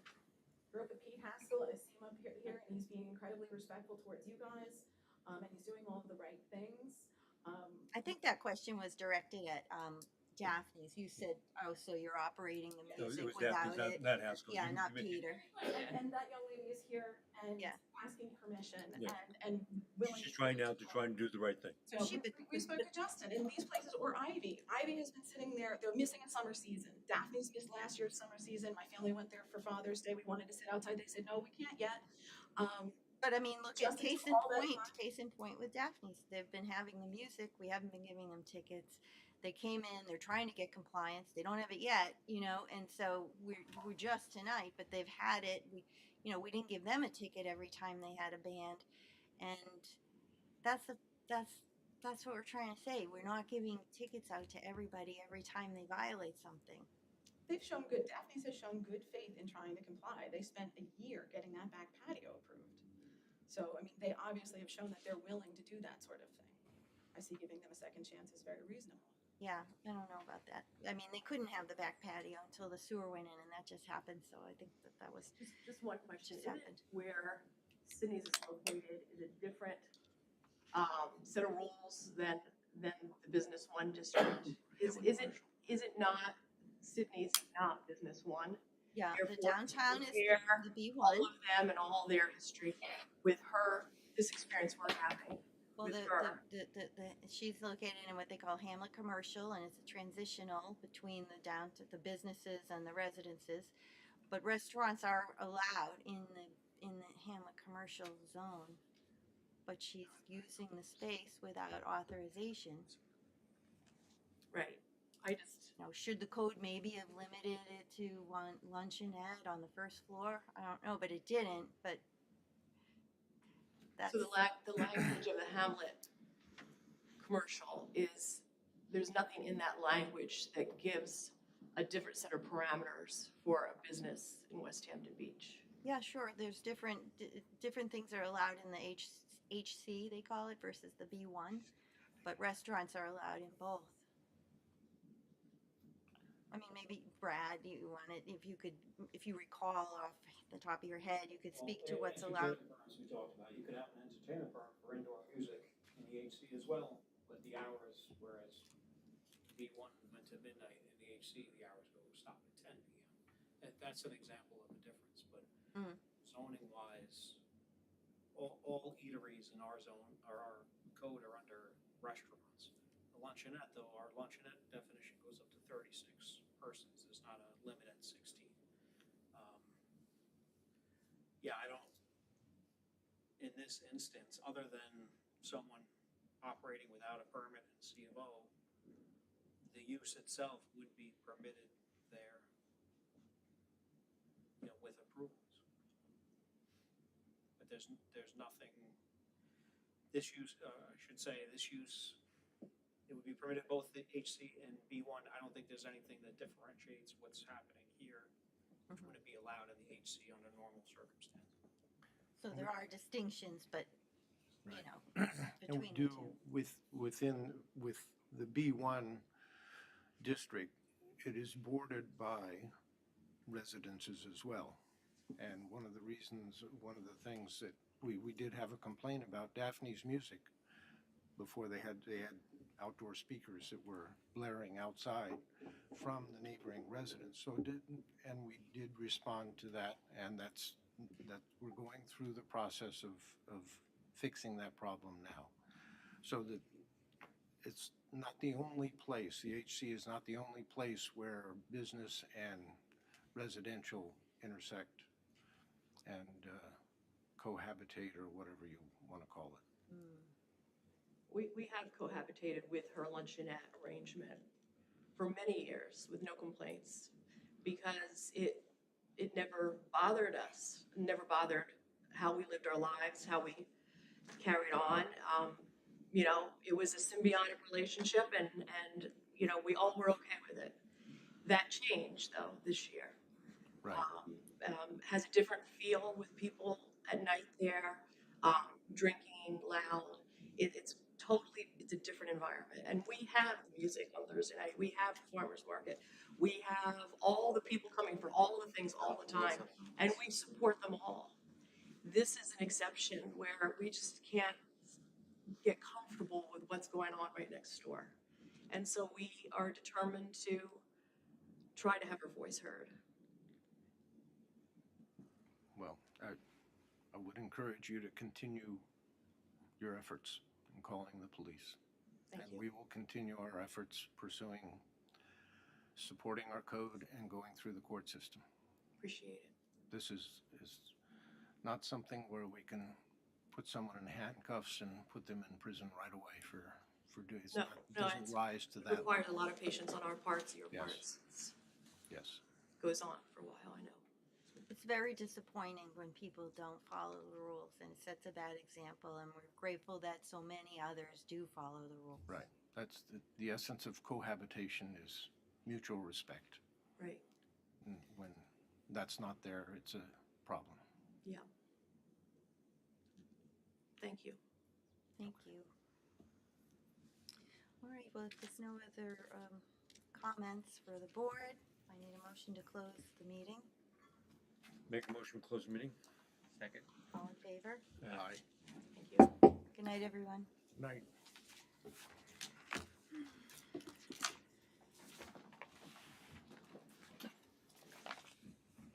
grew up with Pete Haskell, and I see him up here, and he's being incredibly respectful towards you guys, and he's doing all of the right things. I think that question was directed at Daphne's. You said, "Oh, so you're operating the No, music it was without Daphne, it?" not Haskell. Yeah, You not mentioned- Peter. And that young lady is here and Yeah. asking permission Yeah. and willing. She's trying now to try and do the right thing. So we spoke to Justin in these places, or Ivy. Ivy has been sitting there. They're missing a summer season. Daphne's missed last year's summer season. My family went there for Father's Day. We wanted to sit outside. They said, no, we can't yet. But I mean, look at Justin case took in all that point. time. Case in point with Daphne's. They've been having the music. We haven't been giving them tickets. They came in. They're trying to get compliance. They don't have it yet, And so we're just tonight, but they've had it. We didn't give them a ticket every time they had a band, and that's what we're trying to say. We're not giving tickets out to everybody every time they violate something. Daphne's has shown good faith in trying to comply. They spent a year getting that back patio approved. So, I mean, they obviously have shown that they're willing to do that sort of thing. I see giving them a second chance is very reasonable. Yeah, I don't know about that. I mean, they couldn't have the back patio until the sewer went in, and that just happened. So I think that was Just one question. just Is happened. it where Sydney's is located, is it different set of rules than the business one district? Is it not, Sydney's not business one? Yeah, the Therefore, downtown is compare the B1. all of them and all their history with her, this experience we're having. Well, with her. she's located in what they call Hamlet Commercial, and it's a transitional between the businesses and the residences. But restaurants are allowed in the Hamlet commercial zone, but she's using the space without authorization. Right. I just, Now, should the code maybe have limited it to one luncheonette on the first floor? I don't know, but it didn't, but that's. so the language of the Hamlet commercial is, there's nothing in that language that gives a different set of parameters for a business in Westhampton Beach. Yeah, sure, there's different things are allowed in the HC, they call it, versus the B1, but restaurants are allowed in both. I mean, maybe Brad, you wanted, if you recall off the top of your head, you could speak to what's allowed. Entertainment permits we talked about, you could have an entertainment permit for indoor music in the HC as well, but the hours, whereas B1 went to midnight, in the HC, the hours stop at 10 p.m. That's an example of a difference, but zoning wise, all eateries in our zone, or our code, are under restaurants. The luncheonette, though, our luncheonette definition goes up to 36 persons. There's not a limit at 16. Yeah, I don't, in this instance, other than someone operating without a permit and C of O, the use itself would be permitted there, with approvals. But there's nothing, this use, I should say, this use, it would be permitted both the HC and B1. I don't think there's anything that differentiates what's happening here, which wouldn't be allowed in the HC under normal circumstances. So there are distinctions, but, Right. between And we the do, two. with the B1 district, it is bordered by residences as well. And one of the things that we did have a complaint about Daphne's music before they had outdoor speakers that were blaring outside from the neighboring residents. So we did respond to that, and that we're going through the process of fixing that problem now. So that it's not the only place, the HC is not the only place where business and residential intersect and cohabitate, or whatever you want to call it. We have cohabitated with her luncheonette arrangement for many years with no complaints, because it never bothered us, never bothered how we lived our lives, how we carried on. It was a symbiotic relationship, and we all were okay with it. That changed though this year. Right. Has a different feel with people at night there, drinking loud. It's a different environment. And we have music on Thursday night. We have the farmers market. We have all the people coming for all the things all the time, and we support them all. This is an exception where we just can't get comfortable with what's going on right next door. And so we are determined to try to have our voice heard. Well, I would encourage you to continue your efforts in calling the police. Thank you. We will continue our efforts supporting our code and going through the court system. Appreciate it. This is not something where we can put someone in handcuffs and put them in prison right away for doing it. Doesn't rise to It that requires level. a lot of patience on our parts, your Yes. parts. Yes. Goes on for a while, I know. It's very disappointing when people don't follow the rules, and it sets a bad example, and we're grateful that so many others do follow the rules. Right. That's the essence of cohabitation, is mutual respect. Right. And when that's not there, it's a problem. Yeah. Thank you. Thank you. All right, well, if there's no other comments for the board, I need a motion to close the meeting. Make a motion to close the meeting? Second. All in favor? Aye. Thank you. Good night, everyone. Night.